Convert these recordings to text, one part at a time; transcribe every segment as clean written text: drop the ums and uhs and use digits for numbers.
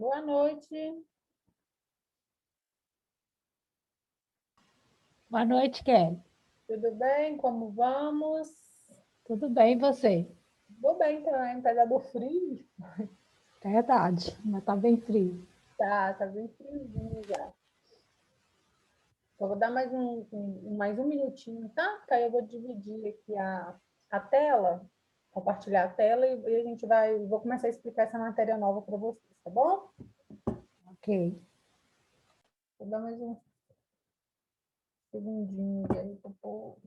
Boa noite. Boa noite, Kelly. Tudo bem? Como vamos? Tudo bem, e você? Vou bem também, apesar do frio. Verdade, mas tá bem frio. Tá bem friozinho já. Só vou dar mais um minutinho, tá? Porque aí eu vou dividir aqui a tela, compartilhar a tela e a gente vou começar a explicar essa matéria nova para vocês, tá bom? Ok. Vou dar mais um segundinho aí para o povo.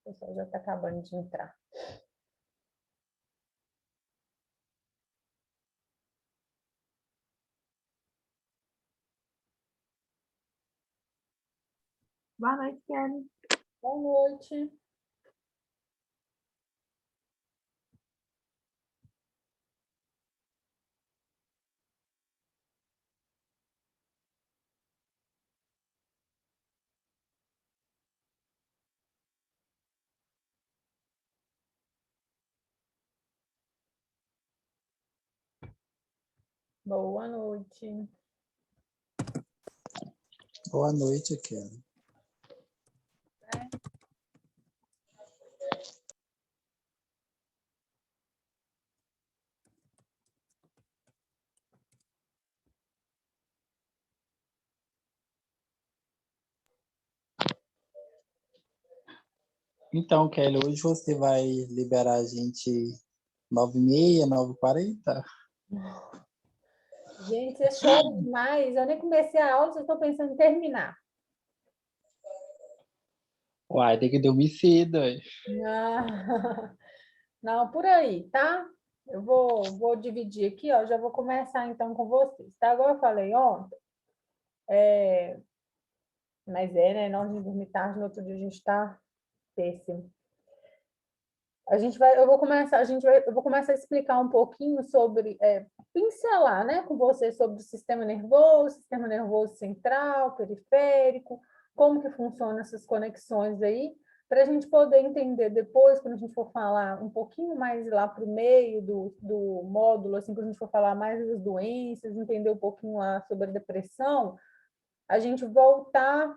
O pessoal já está acabando de entrar. Boa noite, Kelly. Boa noite. Boa noite. Boa noite, Kelly. Então, Kelly, hoje você vai liberar a gente 9h30, 9h40? Gente, você chora demais. Eu nem comecei a aula, vocês estão pensando em terminar. Uai, tem que dormir cedo. Não, não, por aí, tá? Eu vou dividir aqui, ó. Já vou começar então com vocês, tá? Agora eu falei ontem, mas né? Nós de dormir tarde, no outro dia a gente tá péssimo. Eu vou começar a explicar um pouquinho sobre, pincelar, né, com você sobre o sistema nervoso central, periférico, como que funcionam essas conexões aí, para a gente poder entender depois, quando a gente for falar um pouquinho mais lá para o meio do módulo, assim, quando a gente for falar mais das doenças, entender um pouquinho lá sobre a depressão, a gente voltar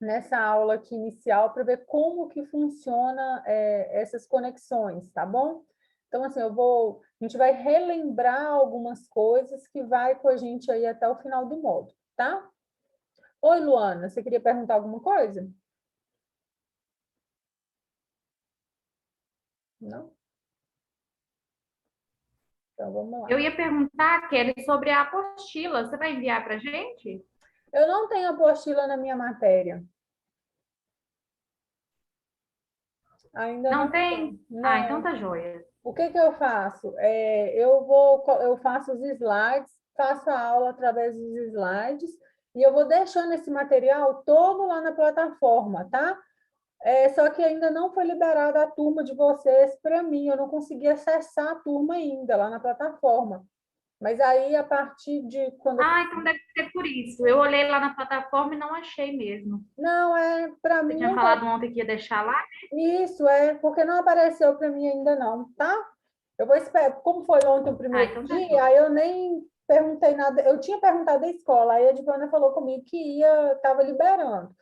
nessa aula aqui inicial para ver como que funciona essas conexões, tá bom? Então, assim, a gente vai relembrar algumas coisas que vai com a gente aí até o final do módulo, tá? Oi, Luana, você queria perguntar alguma coisa? Não? Então, vamos lá. Eu ia perguntar, Kelly, sobre a apostila. Você vai enviar para a gente? Eu não tenho apostila na minha matéria. Ainda Não não tem? tem. Ah, então Não. tá joia. O que eu faço? Eu faço os slides, faço a aula através dos slides e eu vou deixando esse material todo lá na plataforma, tá? Só que ainda não foi liberada a turma de vocês para mim, eu não consegui acessar a turma ainda lá na plataforma. Mas aí, a partir de quando eu... Ah, então deve ser por isso. Eu olhei lá na plataforma e não achei mesmo. Não, para Você mim tinha não falado ontem que ia deixar lá? Isso porque não apareceu para mim ainda não, tá? Eu vou esperar, como foi ontem o Ah, primeiro então tá dia, joia. aí eu nem perguntei nada, eu tinha perguntado à escola, aí a Divana falou comigo que estava liberando.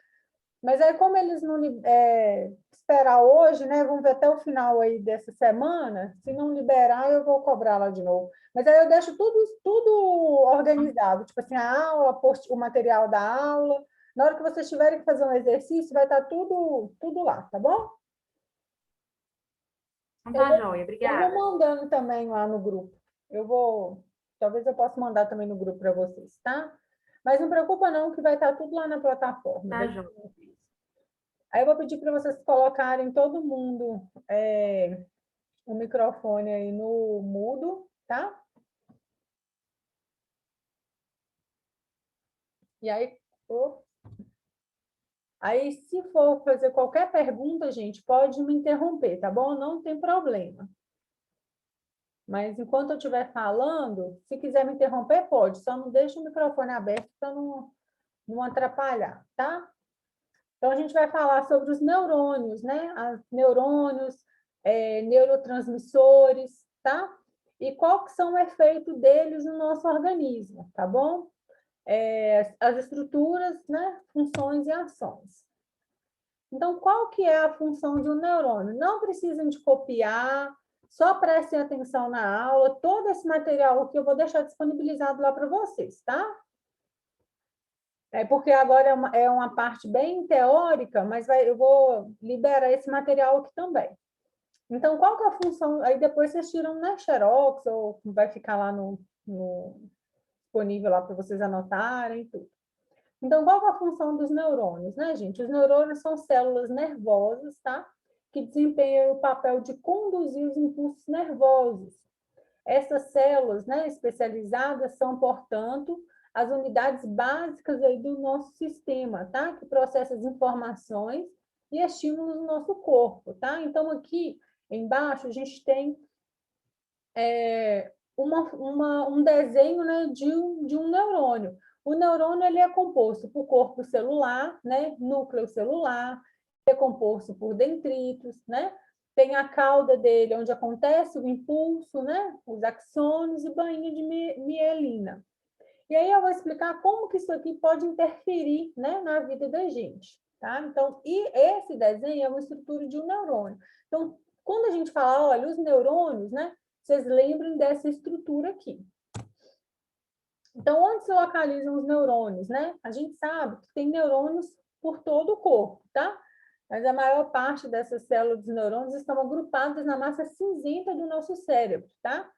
Mas aí, como eles não esperar hoje, né? Vamos ver até o final aí dessa semana. Se não liberar, eu vou cobrar lá de novo. Mas aí eu deixo tudo organizado, tipo assim, a aula, o material da aula. Na hora que vocês tiverem que fazer um exercício, vai estar tudo lá, tá bom? Então Eu tá vou, joia. eu vou Obrigada. mandando também lá no grupo. Talvez eu possa mandar também no grupo para vocês, tá? Mas não preocupa não, que vai estar tudo lá na plataforma. Tá joia. Aí eu vou pedir para vocês colocarem todo mundo o microfone aí no mudo, tá? E aí, aí, se for fazer qualquer pergunta, gente, pode me interromper, tá bom? Não tem problema. Mas enquanto eu estiver falando, se quiser me interromper, pode. Só não deixa o microfone aberto para não atrapalhar, tá? Então, a gente vai falar sobre os neurônios, né? Os neurônios, neurotransmissores, tá? E qual que são o efeito deles no nosso organismo, tá bom? As estruturas, né? Funções e ações. Então, qual que é a função de um neurônio? Não precisam de copiar, só prestem atenção na aula. Todo esse material aqui eu vou deixar disponibilizado lá para vocês, tá? Porque agora é uma parte bem teórica, mas eu vou liberar esse material aqui também. Então, qual que é a função? Aí depois vocês tiram na Xerox, ou vai ficar lá disponível lá para vocês anotarem tudo. Então, qual que é a função dos neurônios, né, gente? Os neurônios são células nervosas, tá? Que desempenham o papel de conduzir os impulsos nervosos. Essas células, né, especializadas são, portanto, as unidades básicas aí do nosso sistema, tá? Que processa as informações e estímulos no nosso corpo, tá? Então, aqui embaixo, a gente tem um desenho, né, de um neurônio. O neurônio ele é composto por corpo celular, né, núcleo celular, é composto por dendritos, né? Tem a cauda dele, onde acontece o impulso, né? Os axônios e bainha de mielina. E aí eu vou explicar como que isso aqui pode interferir, né, na vida da gente, tá? Então, e esse desenho é uma estrutura de um neurônio. Então, quando a gente fala, olha, os neurônios, né? Vocês lembrem dessa estrutura aqui. Então, onde se localizam os neurônios, né? A gente sabe que tem neurônios por todo o corpo, tá? Mas a maior parte dessas células dos neurônios estão agrupadas na massa cinzenta do nosso cérebro, tá?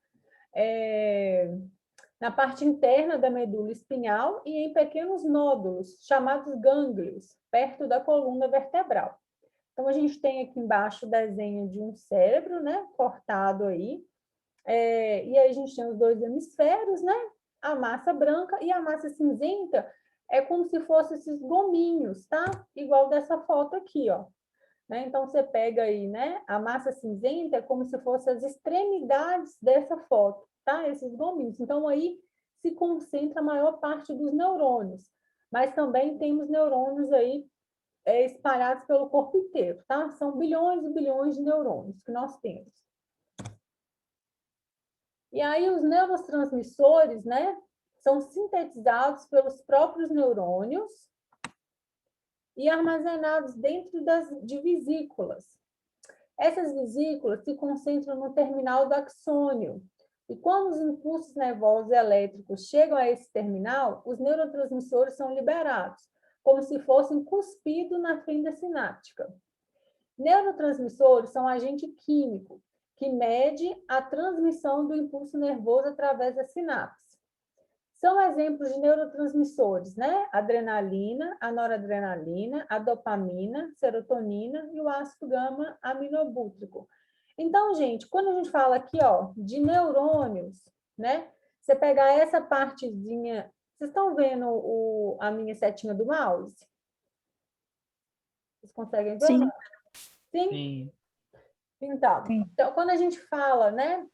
Na parte interna da medula espinhal e em pequenos nódulos, chamados gânglios, perto da coluna vertebral. Então, a gente tem aqui embaixo o desenho de um cérebro, né? Cortado aí. E aí a gente tem os dois hemisférios, né? A massa branca e a massa cinzenta é como se fossem esses gominhos, tá? Igual dessa foto aqui, ó. Né? Então, você pega aí, né? A massa cinzenta é como se fossem as extremidades dessa foto, tá? Esses gominhos. Então, aí se concentra a maior parte dos neurônios. Mas também temos neurônios aí espalhados pelo corpo inteiro, tá? São bilhões e bilhões de neurônios que nós temos. E aí os neurotransmissores, né, são sintetizados pelos próprios neurônios e armazenados dentro de vesículas. Essas vesículas se concentram no terminal do axônio. E quando os impulsos nervosos elétricos chegam a esse terminal, os neurotransmissores são liberados, como se fossem cuspidos na fenda sináptica. Neurotransmissores são agente químico que mede a transmissão do impulso nervoso através da sinapse. São exemplos de neurotransmissores, né? Adrenalina, a noradrenalina, a dopamina, serotonina e o ácido gama-aminobútrico. Então, gente, quando a gente fala aqui, ó, de neurônios, né? Você pegar essa partezinha, vocês estão vendo a minha setinha do mouse? Vocês conseguem ver? Sim. Sim? Sim. Então, quando a gente fala, né,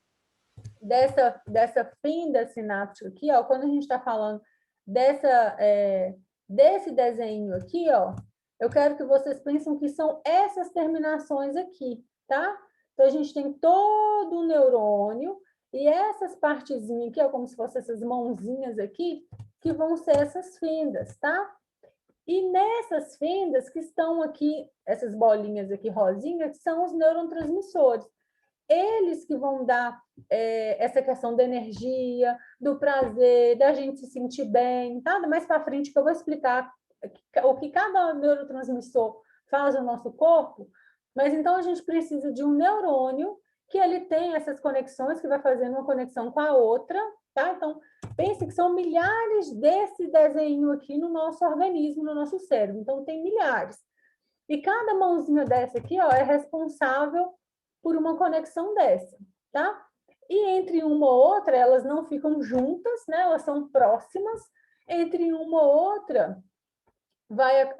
dessa fenda sináptica aqui, ó, quando a gente está falando desse desenho aqui, ó, eu quero que vocês pensem que são essas terminações aqui, tá? Então, a gente tem todo o neurônio e essas partezinhas aqui, ó, como se fossem essas mãozinhas aqui, que vão ser essas fendas, tá? E nessas fendas que estão aqui, essas bolinhas aqui rosinhas, são os neurotransmissores. Eles que vão dar essa questão da energia, do prazer, da gente se sentir bem, tá? Mais para frente que eu vou explicar o que cada neurotransmissor faz no nosso corpo, mas então a gente precisa de um neurônio que ele tem essas conexões, que vai fazendo uma conexão com a outra, tá? Então, pense que são milhares desse desenho aqui no nosso organismo, no nosso cérebro. Então, tem milhares. E cada mãozinha dessa aqui, ó, é responsável por uma conexão dessa, tá? E entre uma ou outra, elas não ficam juntas, né? Elas são próximas. Entre uma ou outra,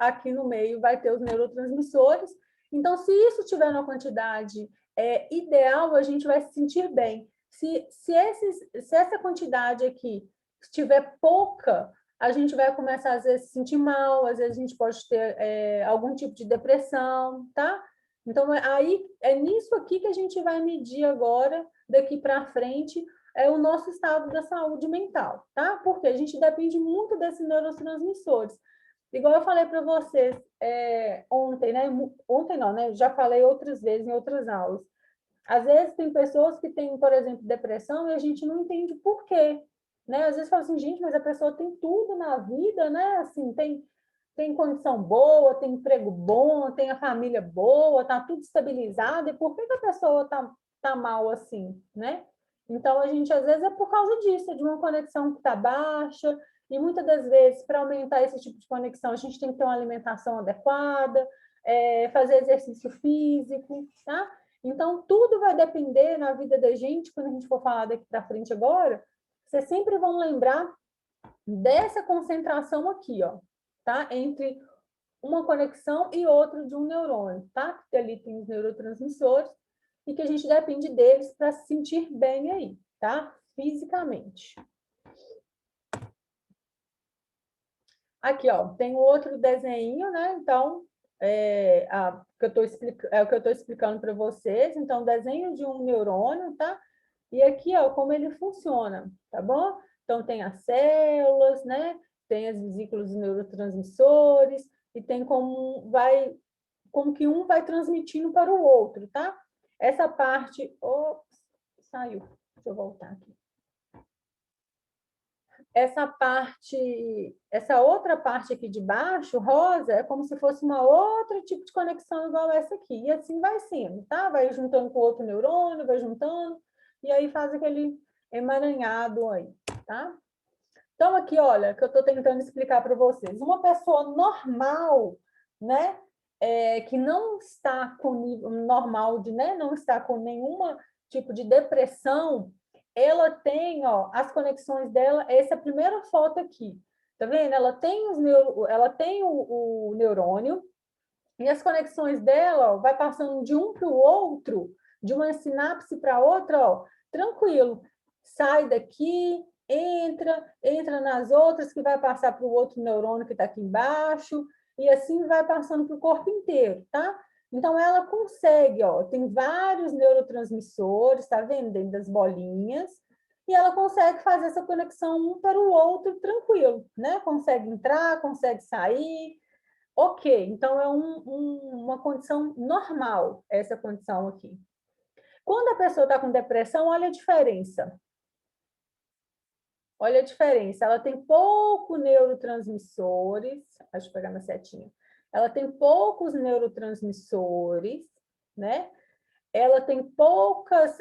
aqui no meio vai ter os neurotransmissores. Então, se isso tiver uma quantidade ideal, a gente vai se sentir bem. Se essa quantidade aqui estiver pouca, a gente vai começar, às vezes, a se sentir mal, às vezes a gente pode ter algum tipo de depressão, tá? Então, aí é nisso aqui que a gente vai medir agora, daqui para frente, é o nosso estado da saúde mental, tá? Porque a gente depende muito desses neurotransmissores. Igual eu falei para vocês ontem, né? Ontem não, né? Já falei outras vezes em outras aulas. Às vezes tem pessoas que têm, por exemplo, depressão e a gente não entende por quê, né? Às vezes fala assim, gente, mas a pessoa tem tudo na vida, né? Assim, tem condição boa, tem emprego bom, tem a família boa, tá tudo estabilizado, e por que a pessoa tá mal assim, né? Então, a gente, às vezes, é por causa disso, de uma conexão que está baixa, e muitas das vezes, para aumentar esse tipo de conexão, a gente tem que ter uma alimentação adequada, fazer exercício físico, tá? Então, tudo vai depender na vida da gente, quando a gente for falar daqui para frente agora, vocês sempre vão lembrar dessa concentração aqui, ó, tá? Entre uma conexão e outra de um neurônio, tá? Que ali tem os neurotransmissores e que a gente depende deles para se sentir bem aí, tá? Fisicamente. Aqui, ó, tem outro desenho, né? Então, o que eu estou explicando para vocês. Então, desenho de um neurônio, tá? E aqui, ó, como ele funciona, tá bom? Então, tem as células, né? Tem as vesículas dos neurotransmissores, e tem como que um vai transmitindo para o outro, tá? Essa parte... Ops, saiu. Deixa eu voltar aqui. Essa outra parte aqui de baixo, rosa, é como se fosse uma outra tipo de conexão igual essa aqui. E assim vai sendo, tá? Vai juntando com o outro neurônio, vai juntando, e aí faz aquele emaranhado aí, tá? Então, aqui, olha, que eu estou tentando explicar para vocês. Uma pessoa normal, né? Que não está com nível normal de, né? Não está com nenhuma tipo de depressão, ela tem, ó, as conexões dela, essa é a primeira foto aqui, tá vendo? Ela tem o neurônio, e as conexões dela, ó, vai passando de um para o outro, de uma sinapse para outra, ó, tranquilo. Sai daqui, entra nas outras, que vai passar para o outro neurônio que está aqui embaixo, e assim vai passando para o corpo inteiro, tá? Então, ela consegue, ó, tem vários neurotransmissores, tá vendo? Dentro das bolinhas, e ela consegue fazer essa conexão um para o outro tranquilo, né? Consegue entrar, consegue sair. Ok, então é uma condição normal, essa condição aqui. Quando a pessoa está com depressão, olha a diferença. Olha a diferença, ela tem poucos neurotransmissores, deixa eu pegar minha setinha. Ela tem poucos neurotransmissores, né? Ela tem poucas,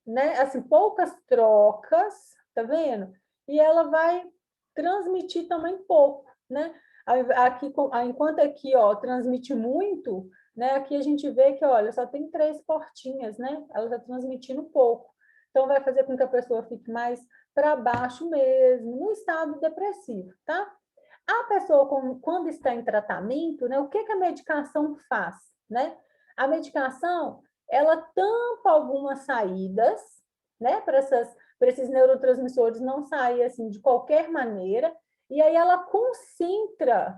né? Assim, poucas trocas, tá vendo? E ela vai transmitir também pouco, né? Aqui, enquanto aqui, ó, transmite muito, né? Aqui a gente vê que, olha, só tem 3 portinhas, né? Ela está transmitindo pouco. Então, vai fazer com que a pessoa fique mais para baixo mesmo, no estado depressivo, tá? A pessoa, quando está em tratamento, né? O que a medicação faz, né? A medicação, ela tampa algumas saídas, né? Para esses neurotransmissores não saírem assim de qualquer maneira, e aí ela concentra,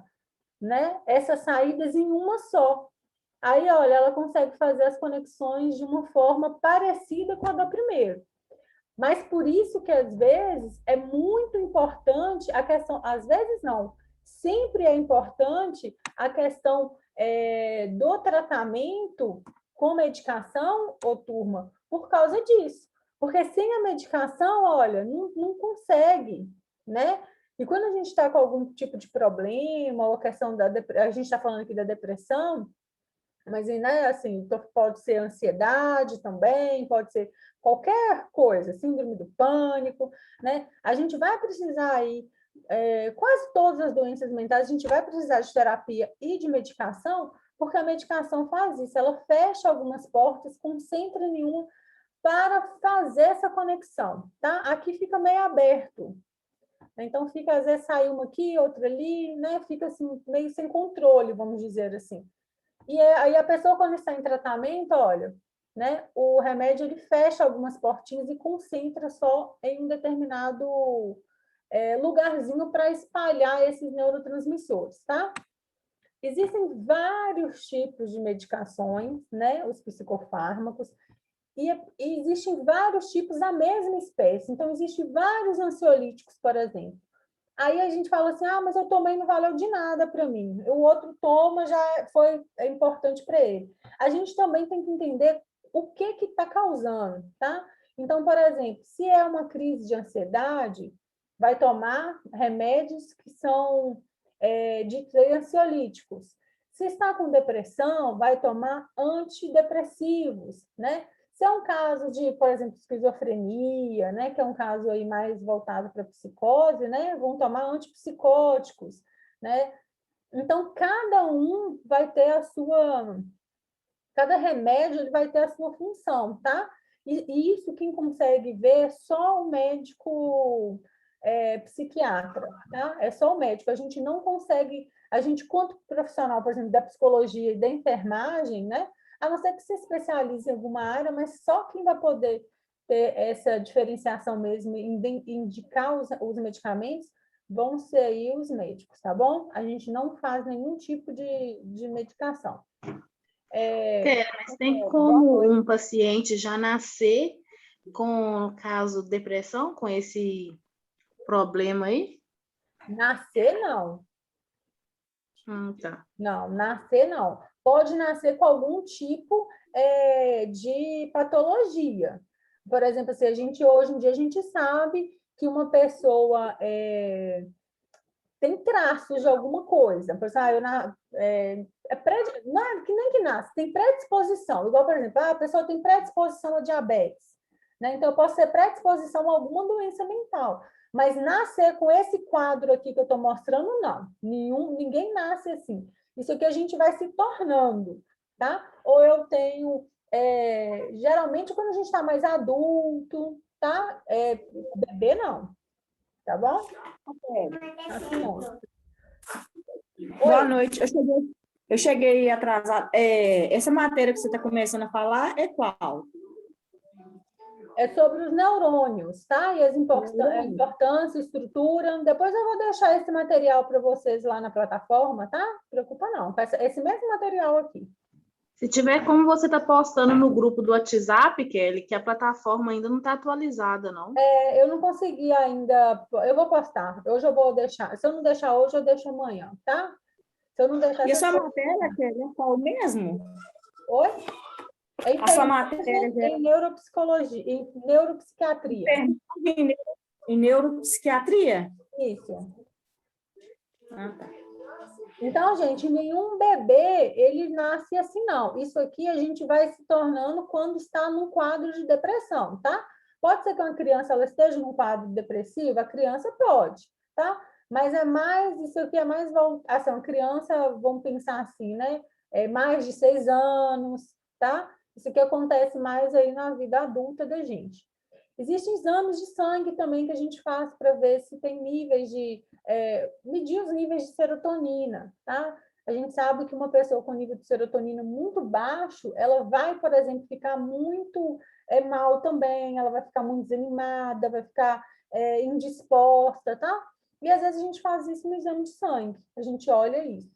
né, essas saídas em uma só. Aí, olha, ela consegue fazer as conexões de uma forma parecida com a da primeira. Mas por isso que, às vezes, é muito importante a questão... Às vezes, não. Sempre é importante a questão do tratamento com medicação, ô turma, por causa disso. Porque sem a medicação, olha, não consegue, né? E quando a gente está com algum tipo de problema, ou a questão a gente está falando aqui da depressão, mas, né, assim, pode ser ansiedade também, pode ser qualquer coisa, síndrome do pânico, né? A gente vai precisar aí, quase todas as doenças mentais, a gente vai precisar de terapia e de medicação, porque a medicação faz isso, ela fecha algumas portas, concentra em uma para fazer essa conexão, tá? Aqui fica meio aberto, então fica, às vezes, sai uma aqui, outra ali, né? Fica assim, meio sem controle, vamos dizer assim. E aí a pessoa, quando está em tratamento, olha, né, o remédio ele fecha algumas portinhas e concentra só em um determinado lugarzinho para espalhar esses neurotransmissores, tá? Existem vários tipos de medicações, né? Os psicofármacos, e existem vários tipos da mesma espécie. Então, existem vários ansiolíticos, por exemplo. Aí a gente fala assim, mas eu tomei, não valeu de nada para mim. O outro toma, já é importante para ele. A gente também tem que entender o que está causando, tá? Então, por exemplo, se é uma crise de ansiedade, vai tomar remédios que são ansiolíticos. Se está com depressão, vai tomar antidepressivos, né? Se é um caso de, por exemplo, esquizofrenia, né, que é um caso aí mais voltado para psicose, né, vão tomar antipsicóticos, né? Então, cada remédio ele vai ter a sua função, tá? E isso quem consegue ver é só o médico psiquiatra, tá? É só o médico. A gente não consegue, quanto profissional, por exemplo, da psicologia e da enfermagem, né? A não ser que se especialize em alguma área, mas só quem vai poder ter essa diferenciação mesmo, indicar os medicamentos, vão ser aí os médicos, tá bom? A gente não faz nenhum tipo de medicação. Mas tem como um paciente já nascer com, no caso, depressão, com esse problema aí? Nascer, não. Tá. Não, nascer não. Pode nascer com algum tipo de patologia. Por exemplo, assim, hoje em dia a gente sabe que uma pessoa tem traços de alguma coisa. Por exemplo, não é que nem que nasce, tem predisposição. Igual, por exemplo, a pessoa tem predisposição a diabetes, né? Então, eu posso ter predisposição a alguma doença mental. Mas nascer com esse quadro aqui que eu estou mostrando, não. Ninguém nasce assim. Isso aqui a gente vai se tornando, tá? Ou eu tenho... geralmente, quando a gente está mais adulto, tá? Bebê, não. Tá bom? Boa noite. Eu cheguei atrasada. Essa matéria que você está começando a falar é qual? É sobre os neurônios, tá? E a importância, estrutura. Depois eu vou deixar esse material para vocês lá na plataforma, tá? Não se preocupa não. Esse mesmo material aqui. Se tiver como você está postando no grupo do WhatsApp, Kelly, que a plataforma ainda não está atualizada, não? Eu não consegui ainda. Eu vou postar. Hoje eu vou deixar. Se eu não deixar hoje, eu deixo amanhã, tá? Se eu não deixar... E a sua matéria, Kelly, é qual mesmo? Oi? A sua matéria em neuropsicologia, em neuropsiquiatria. Em neuropsiquiatria? Isso. Tá. Então, gente, nenhum bebê, ele nasce assim, não. Isso aqui a gente vai se tornando quando está num quadro de depressão, tá? Pode ser que uma criança ela esteja num quadro depressivo, a criança pode, tá? Mas isso aqui é mais, assim, uma criança, vamos pensar assim, né? Mais de 6 anos, tá? Isso aqui acontece mais aí na vida adulta da gente. Existem exames de sangue também que a gente faz para ver se tem níveis de... medir os níveis de serotonina, tá? A gente sabe que uma pessoa com nível de serotonina muito baixo, ela vai, por exemplo, ficar muito mal também, ela vai ficar muito desanimada, vai ficar indisposta, tá? E às vezes a gente faz isso no exame de sangue, a gente olha isso.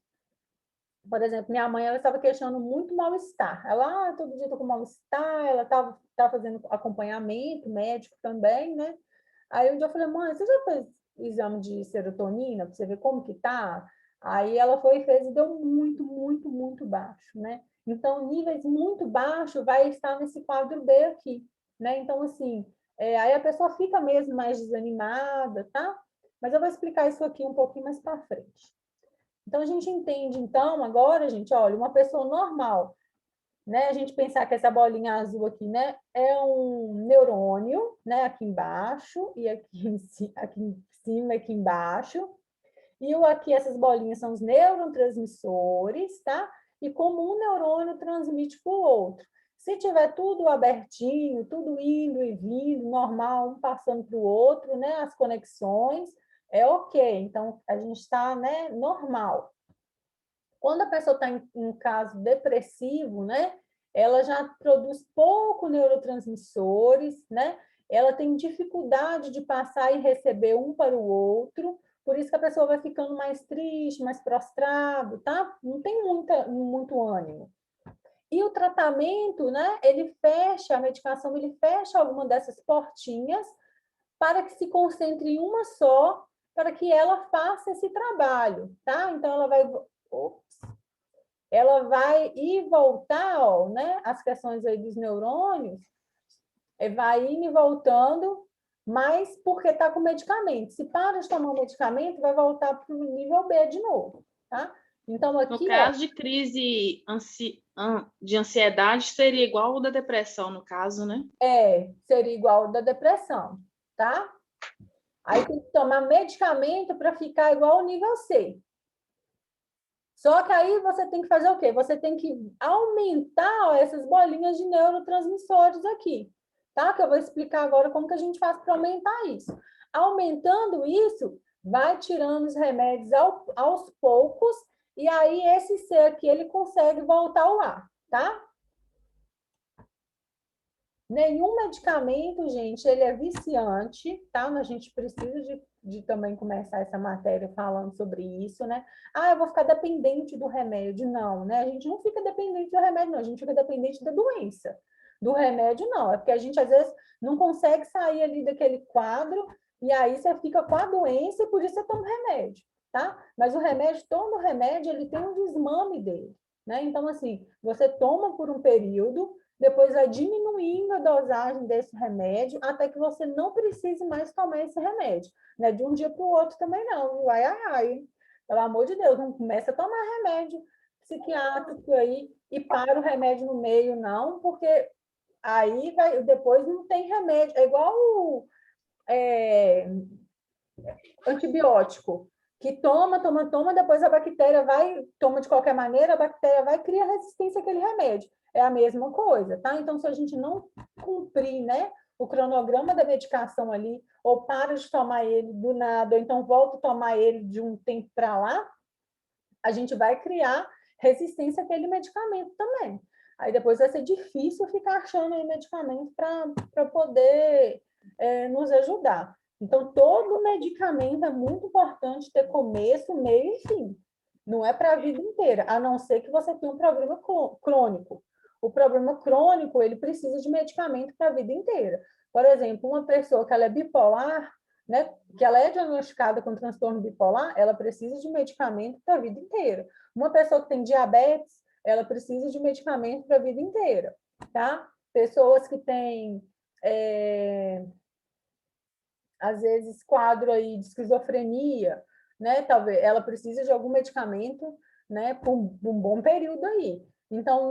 Por exemplo, minha mãe, ela estava queixando muito mal-estar. Ela, todo dia estou com mal-estar, ela estava fazendo acompanhamento médico também, né? Aí um dia eu falei, mãe, você já fez exame de serotonina para você ver como que tá? Aí ela foi e fez e deu muito, muito, muito baixo, né? Então, níveis muito baixos vai estar nesse quadro B aqui, né? Então, assim, aí a pessoa fica mesmo mais desanimada, tá? Mas eu vou explicar isso aqui um pouquinho mais para frente. Então, a gente entende, então, agora, gente, olha, uma pessoa normal, né? A gente pensar que essa bolinha azul aqui, né? É um neurônio, né? Aqui embaixo, e aqui em cima, aqui embaixo. E aqui, essas bolinhas são os neurotransmissores, tá? E como um neurônio transmite para o outro. Se tiver tudo abertinho, tudo indo e vindo, normal, um passando para o outro, né? As conexões... ok, então a gente está, né, normal. Quando a pessoa está em um caso depressivo, né, ela já produz pouco neurotransmissores, né, ela tem dificuldade de passar e receber um para o outro, por isso que a pessoa vai ficando mais triste, mais prostrado, tá? Não tem muito ânimo. E o tratamento, né, a medicação, ele fecha alguma dessas portinhas para que se concentre em uma só, para que ela faça esse trabalho, tá? Então, ela vai ir e voltar, ó, né, as questões aí dos neurônios, vai indo e voltando, mas porque está com medicamento. Se para de tomar o medicamento, vai voltar para o nível B de novo, tá? Então, aqui, No caso de crise de ansiedade, seria igual ao da depressão, no caso, né? Seria igual ao da depressão, tá? Aí tem que tomar medicamento para ficar igual ao nível C. Só que aí você tem que fazer o quê? Você tem que aumentar, ó, essas bolinhas de neurotransmissores aqui, tá? Que eu vou explicar agora como que a gente faz para aumentar isso. Aumentando isso, vai tirando os remédios aos poucos, e aí esse C aqui, ele consegue voltar ao ar, tá? Nenhum medicamento, gente, ele é viciante, tá? A gente precisa de também começar essa matéria falando sobre isso, né? Ah, eu vou ficar dependente do remédio. Não, né? A gente não fica dependente do remédio, não. A gente fica dependente da doença. Do remédio, não. É porque a gente, às vezes, não consegue sair ali daquele quadro e aí você fica com a doença e por isso você toma remédio, tá? Mas o remédio, todo remédio, ele tem um desmame dele, né? Então, assim, você toma por um período, depois vai diminuindo a dosagem desse remédio até que você não precise mais tomar esse remédio. Não é de um dia para o outro também não, viu? Ai. Pelo amor de Deus, não começa a tomar remédio psiquiátrico aí e para o remédio no meio, não, porque aí depois não tem remédio. É igual antibiótico, que toma, depois a bactéria toma de qualquer maneira, a bactéria vai criar resistência àquele remédio. É a mesma coisa, tá? Então, se a gente não cumprir, né, o cronograma da medicação ali, ou para de tomar ele do nada, ou então volta a tomar ele de um tempo para lá, a gente vai criar resistência àquele medicamento também. Aí depois vai ser difícil ficar achando aí medicamento para poder nos ajudar. Então, todo medicamento é muito importante ter começo, meio e fim. Não é para a vida inteira, a não ser que você tenha um problema crônico. O problema crônico, ele precisa de medicamento para a vida inteira. Por exemplo, uma pessoa que ela é bipolar, né, que ela é diagnosticada com transtorno bipolar, ela precisa de medicamento para a vida inteira. Uma pessoa que tem diabetes, ela precisa de medicamento para a vida inteira, tá? Pessoas que têm, às vezes, quadro aí de esquizofrenia, né? Talvez ela precisa de algum medicamento, né, por um bom período aí. Então,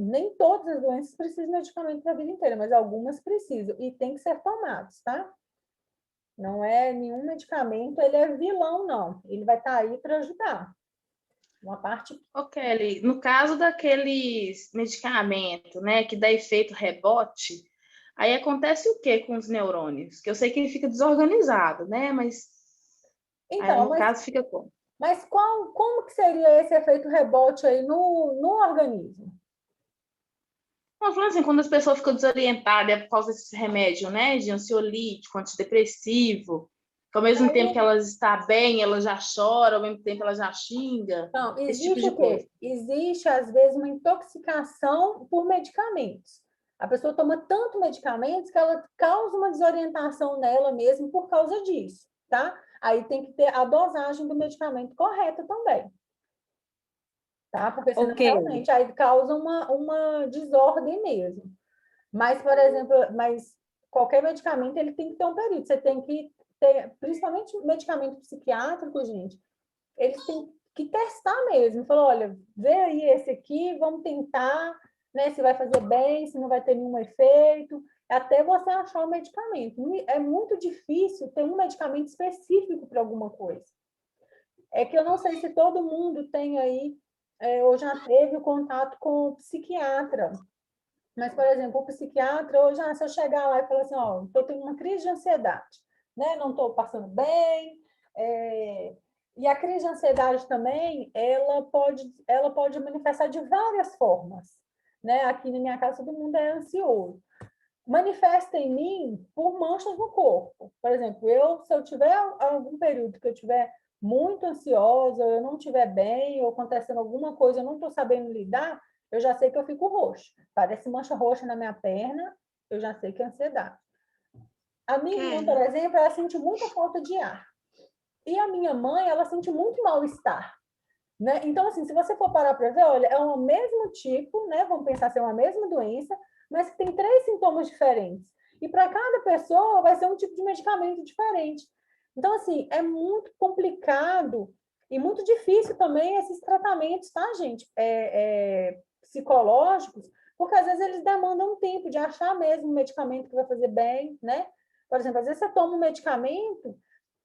nem todas as doenças precisam de medicamento para a vida inteira, mas algumas precisam, e tem que ser tomados, tá? Não é nenhum medicamento, ele é vilão, não. Ele vai estar aí para ajudar. Uma parte... Ô, Kelly, no caso daqueles medicamentos, né, que dá efeito rebote, aí acontece o que com os neurônios? Que eu sei que ele fica desorganizado, né, mas então, aí, no caso fica como? Mas como que seria esse efeito rebote aí no organismo? Nós falamos assim, quando as pessoas ficam desorientadas por causa desse remédio, né, de ansiolítico, antidepressivo, que ao mesmo tempo que elas estão bem, ela já chora, ao mesmo tempo ela já xinga. Não, esse tipo existe de coisa. Existe, às vezes, uma intoxicação por medicamentos. A pessoa toma tanto medicamentos que ela causa uma desorientação nela mesmo por causa disso, tá? Aí tem que ter a dosagem do medicamento correta também. Tá? Porque senão realmente aí causa uma desordem mesmo. Mas, por exemplo, qualquer medicamento ele tem que ter um período. Você tem que ter, principalmente medicamento psiquiátrico, gente, eles têm que testar mesmo. Falar, olha, vê aí esse aqui, vamos tentar, né, se vai fazer bem, se não vai ter nenhum efeito, até você achar o medicamento. É muito difícil ter um medicamento específico para alguma coisa. É que eu não sei se todo mundo tem aí, ou já teve o contato com o psiquiatra. Mas, por exemplo, o psiquiatra, hoje, se eu chegar lá e falar assim, ó, estou tendo uma crise de ansiedade, né? Não estou passando bem, e a crise de ansiedade também, ela pode manifestar de várias formas, né? Aqui na minha casa todo mundo é ansioso. manifesta em mim por manchas no corpo. Por exemplo, se eu tiver algum período que eu tiver muito ansiosa, eu não estiver bem, ou acontecendo alguma coisa, eu não estou sabendo lidar, eu já sei que eu fico roxa. Parece mancha roxa na minha perna, eu já sei que é ansiedade. A minha irmã, por exemplo, ela sente muita falta de ar. E a minha mãe, ela sente muito mal-estar. Né? Então, assim, se você for parar para ver, olha, é o mesmo tipo, né? Vamos pensar se é uma mesma doença, mas que tem 3 sintomas diferentes. E para cada pessoa vai ser um tipo de medicamento diferente. Então, assim, é muito complicado e muito difícil também esses tratamentos, tá, gente? Psicológicos, porque às vezes eles demandam um tempo de achar mesmo um medicamento que vai fazer bem, né? Por exemplo, às vezes você toma um medicamento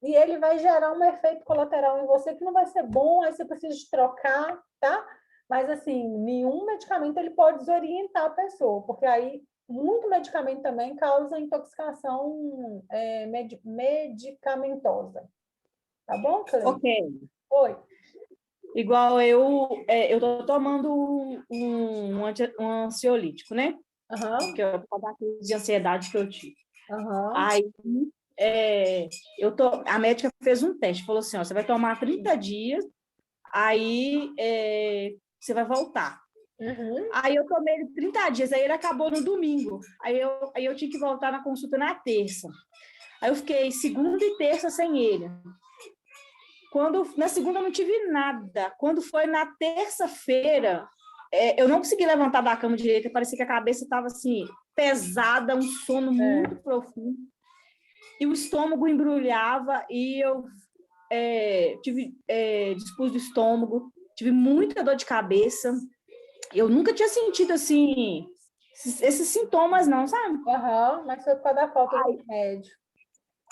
e ele vai gerar um efeito colateral em você que não vai ser bom, aí você precisa de trocar, tá? Mas, assim, nenhum medicamento ele pode desorientar a pessoa, porque aí muito medicamento também causa intoxicação medicamentosa. Tá bom, Cleide? Ok. Oi. Igual eu tô tomando um ansiolítico, né? Porque é por causa da crise de ansiedade que eu tive. Aí, a médica fez um teste, falou assim, ó, você vai tomar 30 dias, aí você vai voltar. Aí eu tomei ele 30 dias, aí ele acabou no domingo. Aí eu tinha que voltar na consulta na terça. Aí eu fiquei segunda e terça sem ele. Na segunda eu não tive nada. Quando foi na terça-feira, eu não consegui levantar da cama direita, parecia que a cabeça estava assim, pesada, um sono muito profundo. E o estômago embrulhava e eu tive dispus do estômago, tive muita dor de cabeça. Eu nunca tinha sentido, assim, esses sintomas, não, sabe? Mas foi por causa da falta de remédio.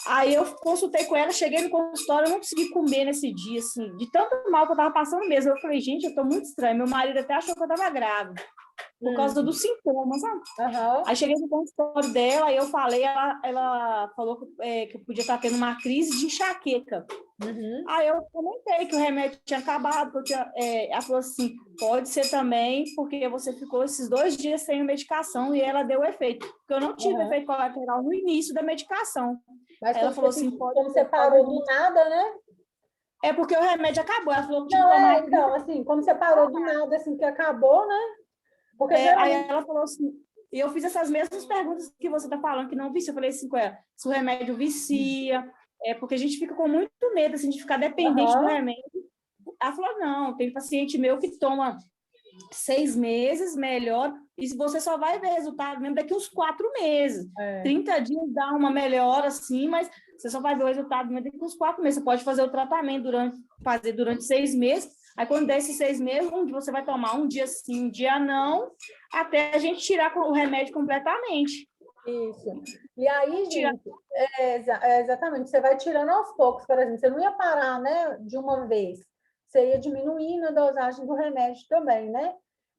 Aí eu consultei com ela, cheguei no consultório, eu não consegui comer nesse dia, assim, de tanto mal que eu tava passando mesmo. Eu falei, gente, eu tô muito estranha. Meu marido até achou que eu tava grávida, por causa dos sintomas, sabe? Aí cheguei no consultório dela, aí eu falei, ela falou que eu podia estar tendo uma crise de enxaqueca. Aí eu comentei que o remédio tinha acabado, porque ela falou assim, pode ser também porque você ficou esses 2 dias sem medicação e ela deu efeito, porque eu não tive efeito colateral no início da medicação. Mas ela falou assim, como você parou do nada, né? É porque o remédio acabou, ela falou que tinha Não, que tomar... então, assim, como você parou do nada, assim, que acabou, né? Porque Aí ela falou assim, e eu fiz essas mesmas perguntas que você está falando, que não vicia. Eu falei assim com ela, se o remédio vicia, porque a gente fica com muito medo assim, de ficar dependente do remédio. Ela falou, não, tem paciente meu que toma 6 meses, melhor, e você só vai ver resultado mesmo daqui uns 4 meses. 30 dias dá uma melhora, assim, mas você só vai ver o resultado mesmo daqui uns 4 meses. Você pode fazer o tratamento durante 6 meses, aí quando der esses 6 meses, você vai tomar um dia sim, um dia não, até a gente tirar o remédio completamente. Isso. E aí, gente, exatamente, você vai tirando aos poucos, por exemplo, você não ia parar, né, de uma vez, você ia diminuindo a dosagem do remédio também, né?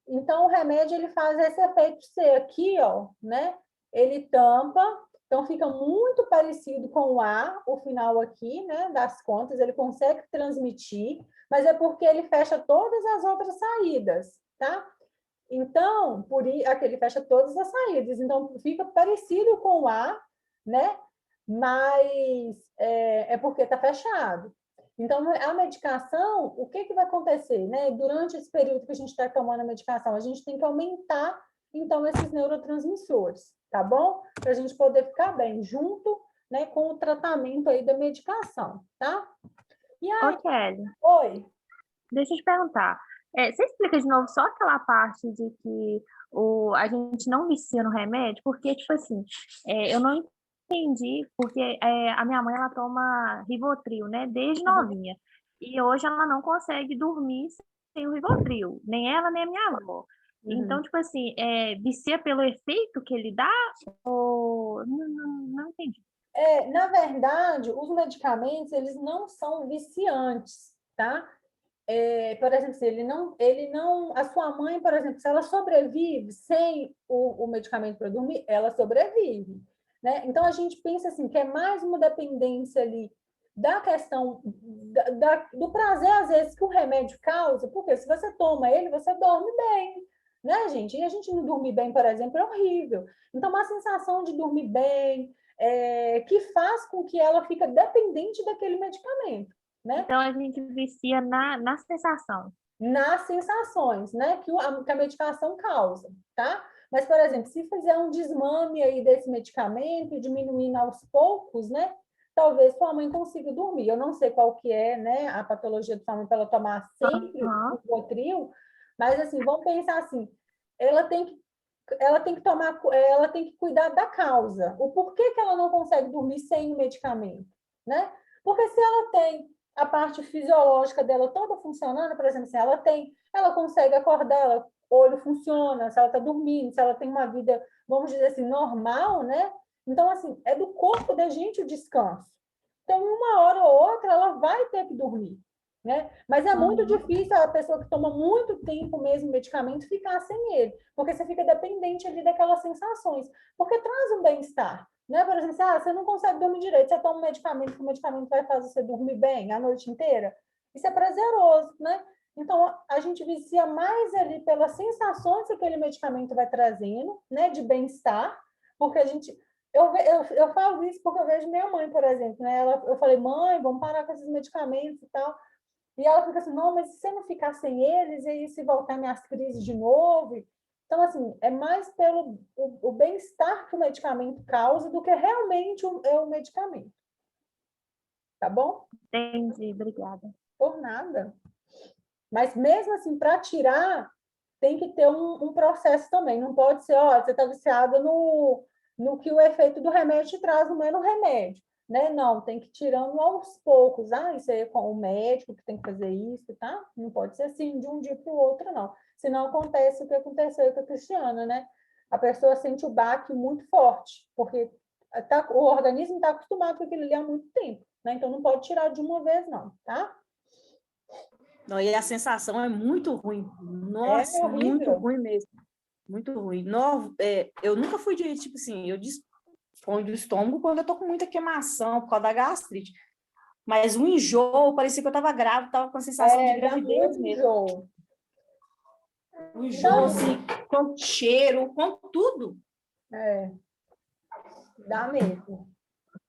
Então, o remédio, ele faz esse efeito C aqui, ó, né? Ele tampa, então fica muito parecido com o A, o final aqui, né, das contas, ele consegue transmitir, mas é porque ele fecha todas as outras saídas, tá? Então, aqui ele fecha todas as saídas, então fica parecido com o A, né? Mas é porque está fechado. Então, a medicação, o que vai acontecer, né? Durante esse período que a gente está tomando a medicação, a gente tem que aumentar, então, esses neurotransmissores, tá bom? Para a gente poder ficar bem, junto, né, com o tratamento aí da medicação, tá? E aí, Kelly. Oi. Deixa eu te perguntar. Você explica de novo só aquela parte de que a gente não vicia no remédio? Porque, tipo assim, eu não entendi, porque a minha mãe, ela toma Rivotril, né, desde novinha. E hoje ela não consegue dormir sem o Rivotril, nem ela, nem a minha avó. Então, tipo assim, vicia pelo efeito que ele dá? Ou... Não entendi. Na verdade, os medicamentos, eles não são viciantes, tá? Por exemplo, se ele não, a sua mãe, por exemplo, se ela sobrevive sem o medicamento para dormir, ela sobrevive, né? Então, a gente pensa assim, que é mais uma dependência ali da questão do prazer, às vezes, que o remédio causa, porque se você toma ele, você dorme bem, né, gente? E a gente não dormir bem, por exemplo, é horrível. Então, uma sensação de dormir bem, que faz com que ela fique dependente daquele medicamento, né? Então, a gente vicia na sensação. Nas sensações, né, que a medicação causa, tá? Mas, por exemplo, se fizer um desmame aí desse medicamento, diminuindo aos poucos, né, talvez sua mãe consiga dormir. Eu não sei qual que é, né, a patologia de sua mãe para ela tomar sempre o Rivotril, mas, assim, vamos pensar assim, ela tem que tomar, ela tem que cuidar da causa. O porquê que ela não consegue dormir sem o medicamento, né? Porque se ela tem a parte fisiológica dela toda funcionando, por exemplo, se ela consegue acordar, o olho funciona, se ela está dormindo, se ela tem uma vida, vamos dizer assim, normal, né? Então, assim, é do corpo da gente o descanso. Então, uma hora ou outra, ela vai ter que dormir, né? Mas é muito difícil a pessoa que toma muito tempo mesmo medicamento ficar sem ele, porque você fica dependente ali daquelas sensações, porque traz um bem-estar. Né? Por exemplo, você não consegue dormir direito, você toma um medicamento, que o medicamento vai fazer você dormir bem a noite inteira. Isso é prazeroso, né? Então, a gente vicia mais ali pelas sensações que aquele medicamento vai trazendo, né? De bem-estar, porque a gente... Eu falo isso porque eu vejo minha mãe, por exemplo, né? Eu falei, mãe, vamos parar com esses medicamentos e tal. E ela fica assim, não, mas se você não ficar sem eles, e aí se voltar minhas crises de novo... Então, assim, é mais pelo o bem-estar que o medicamento causa do que realmente é o medicamento. Tá bom? Entendi, obrigada. Por nada. Mas mesmo assim, para tirar, tem que ter um processo também. Não pode ser, você está viciada no que o efeito do remédio te traz, não é no remédio. Né? Não, tem que ir tirando aos poucos. Isso aí é com o médico que tem que fazer isso, tá? Não pode ser assim de um dia para o outro, não. Senão acontece o que aconteceu com a Cristiana, né? A pessoa sente o baque muito forte, porque o organismo está acostumado com aquilo ali há muito tempo, né? Então não pode tirar de uma vez, não, tá? Não, e a sensação é muito ruim. Nossa, muito ruim mesmo. Muito ruim. Eu nunca fui de, tipo assim, eu disponho do estômago quando eu tô com muita queimação por causa da gastrite. Mas o enjoo, parecia que eu estava grávida, estava com a sensação de gravidez mesmo. Enjoo. O enjoo, assim, com cheiro, com tudo. Dá mesmo.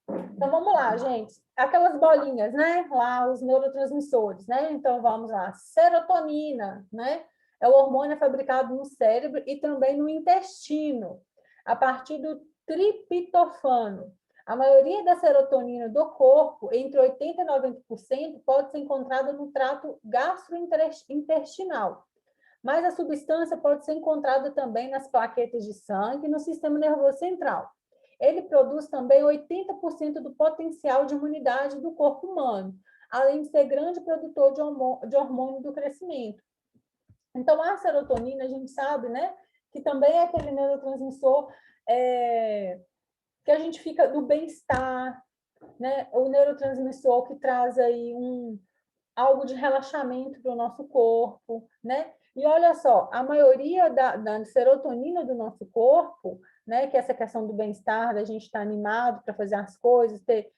Então, vamos lá, gente. Aquelas bolinhas, né? Lá, os neurotransmissores, né? Então, vamos lá. Serotonina, né? É o hormônio fabricado no cérebro e também no intestino, a partir do triptofano. A maioria da serotonina do corpo, entre 80% e 90%, pode ser encontrada no trato gastrointestinal. Mas a substância pode ser encontrada também nas plaquetas de sangue e no sistema nervoso central. Ele produz também 80% do potencial de imunidade do corpo humano, além de ser grande produtor de hormônio do crescimento. Então, a serotonina, a gente sabe, né, que também é aquele neurotransmissor que a gente fica do bem-estar, né, o neurotransmissor que traz aí algo de relaxamento para o nosso corpo, né? E olha só, a maioria da serotonina do nosso corpo, né, que é essa questão do bem-estar, da gente estar animado para fazer as coisas, ter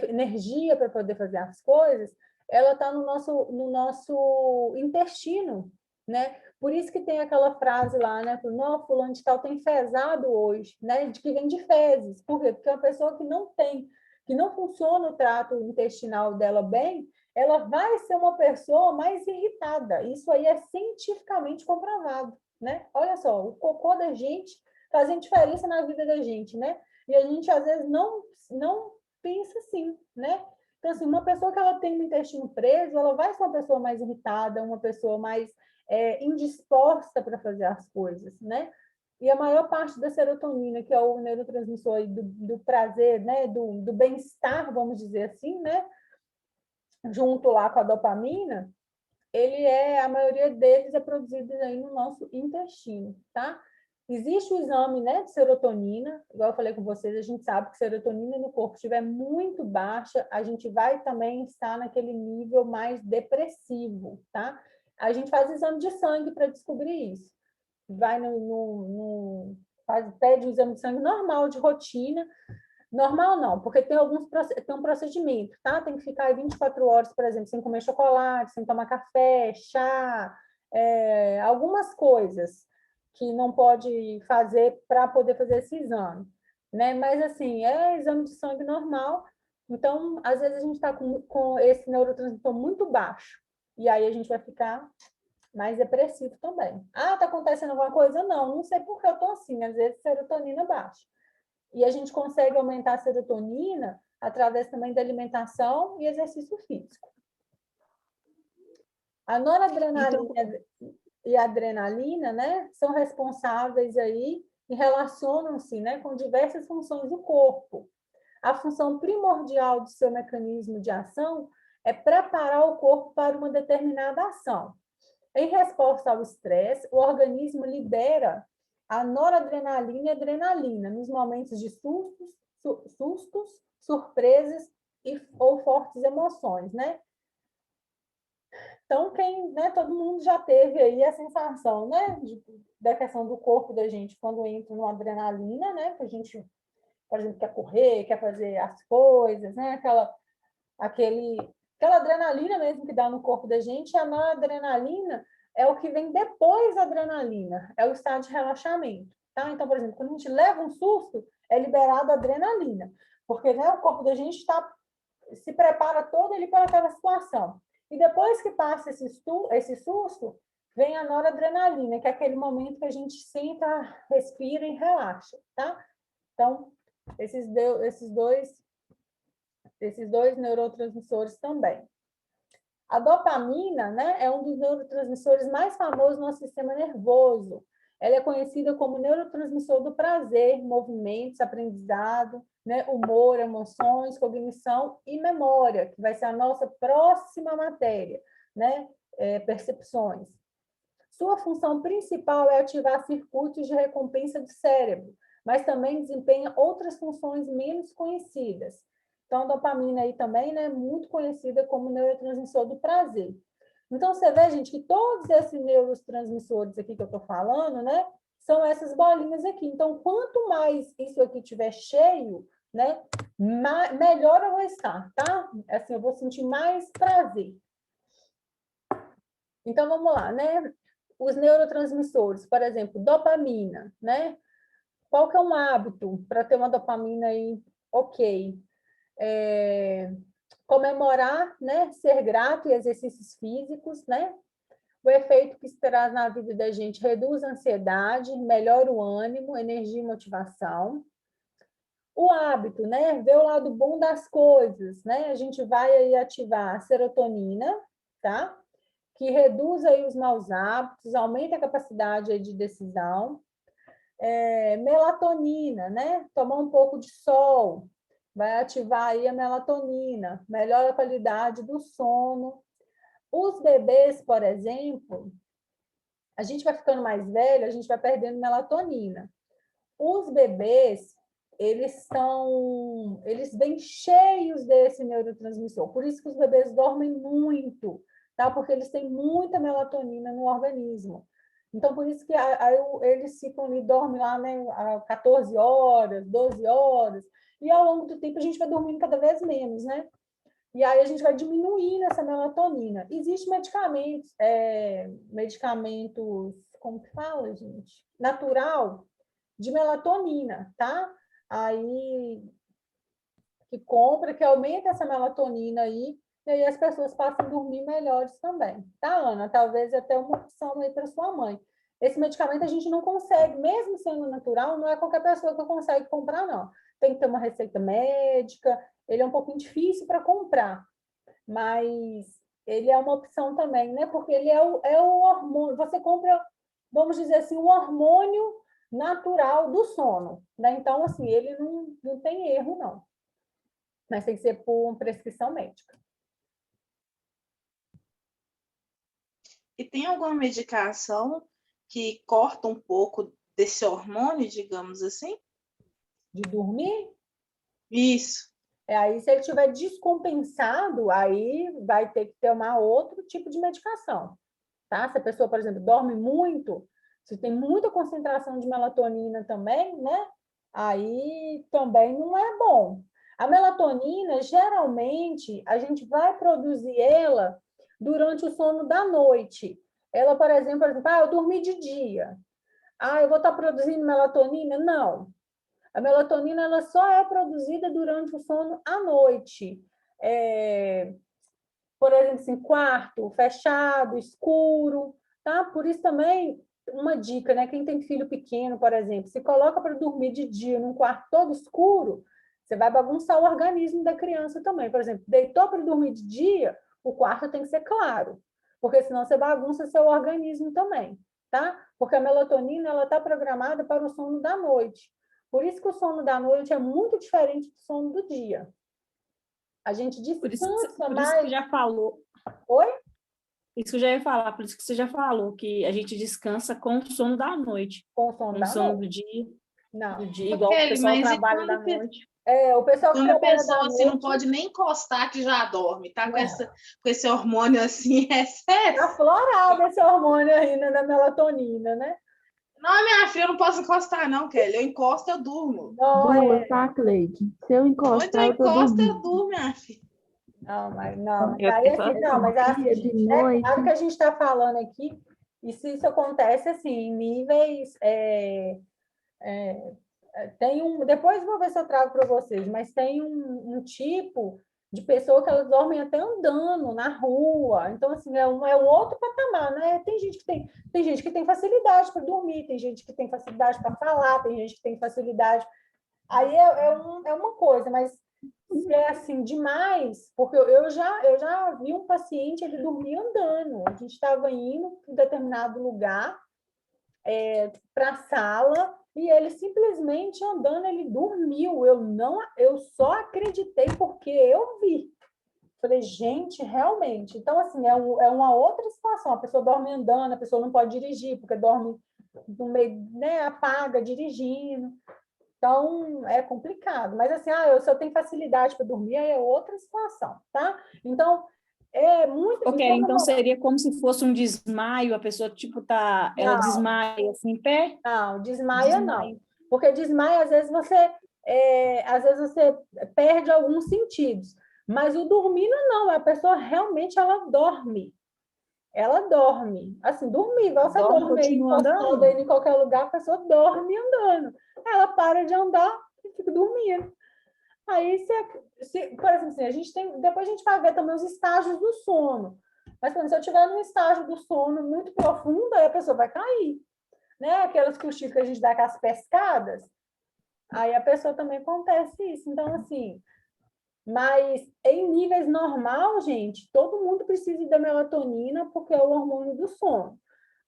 energia para poder fazer as coisas, ela está no nosso intestino, né? Por isso que tem aquela frase lá, né? Não, fulano de tal tem fezado hoje, né? De que vem de fezes. Por quê? Porque uma pessoa que não funciona o trato intestinal dela bem, ela vai ser uma pessoa mais irritada. Isso aí é cientificamente comprovado, né? Olha só, o cocô da gente fazendo diferença na vida da gente, né? E a gente, às vezes, não pensa assim, né? Então, assim, uma pessoa que ela tem o intestino preso, ela vai ser uma pessoa mais irritada, uma pessoa mais indisposta para fazer as coisas, né? E a maior parte da serotonina, que é o neurotransmissor do prazer, né? Do bem-estar, vamos dizer assim, né? Junto lá com a dopamina, a maioria deles é produzido aí no nosso intestino, tá? Existe o exame, né, de serotonina, igual eu falei com vocês, a gente sabe que serotonina no corpo estiver muito baixa, a gente vai também estar naquele nível mais depressivo, tá? A gente faz exame de sangue para descobrir isso. Vai pede um exame de sangue normal, de rotina. Normal não, porque tem um procedimento, tá? Tem que ficar aí 24 horas, por exemplo, sem comer chocolate, sem tomar café, chá, algumas coisas que não pode fazer para poder fazer esse exame, né? Mas, assim, é exame de sangue normal, então, às vezes, a gente está com esse neurotransmissor muito baixo, e aí a gente vai ficar mais depressivo também. Ah, está acontecendo alguma coisa? Não sei por que eu estou assim, às vezes serotonina baixa. E a gente consegue aumentar a serotonina através também da alimentação e exercício físico. A noradrenalina e a adrenalina, né, são responsáveis aí e relacionam-se, né, com diversas funções do corpo. A função primordial do seu mecanismo de ação é preparar o corpo para uma determinada ação. Em resposta ao estresse, o organismo libera a noradrenalina e adrenalina nos momentos de sustos, surpresas ou fortes emoções, né? Então, todo mundo já teve aí a sensação, né, da questão do corpo da gente quando entra no adrenalina, né, que a gente, por exemplo, quer correr, quer fazer as coisas, né, aquela adrenalina mesmo que dá no corpo da gente. A noradrenalina é o que vem depois da adrenalina, é o estado de relaxamento, tá? Então, por exemplo, quando a gente leva um susto, é liberado a adrenalina, porque, né, o corpo da gente se prepara todo ali para aquela situação. E depois que passa esse susto, vem a noradrenalina, que é aquele momento que a gente senta, respira e relaxa, tá? Então, esses dois neurotransmissores também. A dopamina, né, é um dos neurotransmissores mais famosos no nosso sistema nervoso. Ela é conhecida como neurotransmissor do prazer, movimentos, aprendizado, né, humor, emoções, cognição e memória, que vai ser a nossa próxima matéria, né, percepções. Sua função principal é ativar circuitos de recompensa do cérebro, mas também desempenha outras funções menos conhecidas. Então, a dopamina aí também, né, muito conhecida como neurotransmissor do prazer. Então, você vê, gente, que todos esses neurotransmissores aqui que eu estou falando, né, são essas bolinhas aqui. Então, quanto mais isso aqui estiver cheio, né, melhor eu vou estar, tá? Assim, eu vou sentir mais prazer. Então, vamos lá, né? Os neurotransmissores, por exemplo, dopamina, né? Qual que é um hábito para ter uma dopamina aí ok? Comemorar, né? Ser grato e exercícios físicos, né? O efeito que isso traz na vida da gente reduz a ansiedade, melhora o ânimo, energia e motivação. O hábito, né? Ver o lado bom das coisas, né? A gente vai aí ativar a serotonina, tá? Que reduz aí os maus hábitos, aumenta a capacidade aí de decisão. Melatonina, né? Tomar um pouco de sol, vai ativar aí a melatonina, melhora a qualidade do sono. Os bebês, por exemplo, a gente vai ficando mais velho, a gente vai perdendo melatonina. Os bebês, eles vêm cheios desse neurotransmissor, por isso que os bebês dormem muito, tá? Porque eles têm muita melatonina no organismo. Então, por isso que eles ficam ali, dormem lá, né, 14 horas, 12 horas, e ao longo do tempo a gente vai dormindo cada vez menos, né? E aí a gente vai diminuindo essa melatonina. Existem medicamentos, como que fala, gente? Natural, de melatonina, tá? Aí, que compra, que aumenta essa melatonina aí, e aí as pessoas passam a dormir melhores também, tá, Ana? Talvez até uma opção aí para sua mãe. Esse medicamento a gente não consegue, mesmo sendo natural, não é qualquer pessoa que consegue comprar, não. Tem que ter uma receita médica, ele é um pouquinho difícil para comprar, mas ele é uma opção também, né? Porque ele é o hormônio, você compra, vamos dizer assim, o hormônio natural do sono, né? Então, assim, ele não tem erro, não. Mas tem que ser por uma prescrição médica. E tem alguma medicação que corta um pouco desse hormônio, digamos assim? De dormir? Isso. Aí, se ele estiver descompensado, aí vai ter que tomar outro tipo de medicação, tá? Se a pessoa, por exemplo, dorme muito, se tem muita concentração de melatonina também, né? Aí também não é bom. A melatonina, geralmente, a gente vai produzir ela durante o sono da noite. ela, por exemplo, eu dormi de dia. Eu vou estar produzindo melatonina? Não. A melatonina ela só é produzida durante o sono à noite. Por exemplo, assim, quarto fechado, escuro, tá? Por isso também, uma dica, né? Quem tem filho pequeno, por exemplo, se coloca para dormir de dia num quarto todo escuro, você vai bagunçar o organismo da criança também. Por exemplo, deitou para dormir de dia, o quarto tem que ser claro, porque senão você bagunça seu organismo também, tá? Porque a melatonina, ela está programada para o sono da noite. Por isso que o sono da noite é muito diferente do sono do dia. A gente descansa por mais... isso que você já falou. Oi? Isso que eu já ia falar, por isso que você já falou, que a gente descansa com o sono da noite. Com o sono com da o sono noite? do dia. Não. Do dia, igual o pessoal Mas e trabalha da quando que- noite. O pessoal que Quando a trabalha pessoa da assim, não noite... pode nem encostar que já dorme, tá? Com esse hormônio assim, é sério. Aflorado esse hormônio aí, né, da melatonina, né? Não, minha filha, eu não posso encostar, não, Kelly. Eu encosto, eu durmo. Não, Duas, tá, Cleide? Se eu Onde eu encostar, eu tô encosto, eu dormindo. durmo, minha filha. não, mas Eu aí assim, não, mas assim, Dia, de é noite. claro que a gente está falando aqui, e se isso acontece assim, em níveis. Tem depois eu vou ver se eu trago para vocês, mas tem um tipo de pessoa que elas dormem até andando na rua. Então, assim, é um outro patamar, né? Tem gente que tem facilidade para dormir, tem gente que tem facilidade para falar, tem gente que tem facilidade. Aí é uma coisa, mas se é assim demais, porque eu já vi um paciente, ele dormia andando. A gente estava indo para um determinado lugar, para a sala, e ele simplesmente andando, ele dormiu. Eu só acreditei porque eu vi. Falei, gente, realmente. Então, assim, é uma outra situação. A pessoa dorme andando, a pessoa não pode dirigir, porque dorme no meio, né, apaga dirigindo. Então, é complicado. Mas, assim, se eu tenho facilidade para dormir, aí é outra situação, tá? Então, é muito... Ok, então seria como se fosse um desmaio, a pessoa, tipo, ela desmaia assim, em pé? Não, desmaia não. Porque desmaia, às vezes você perde alguns sentidos. Mas o dormindo não, a pessoa realmente ela dorme. Ela dorme. Assim, dormir, igual você dorme aí, encostado aí em qualquer lugar, a pessoa dorme andando. Ela para de andar e fica dormindo. Aí, por exemplo, assim, depois a gente vai ver também os estágios do sono. Mas, por exemplo, se eu estiver num estágio do sono muito profundo, aí a pessoa vai cair. Né? Aquelas cochilas que a gente dá com as pescadas, aí a pessoa também acontece isso. Então, assim, mas em níveis normal, gente, todo mundo precisa da melatonina porque é o hormônio do sono.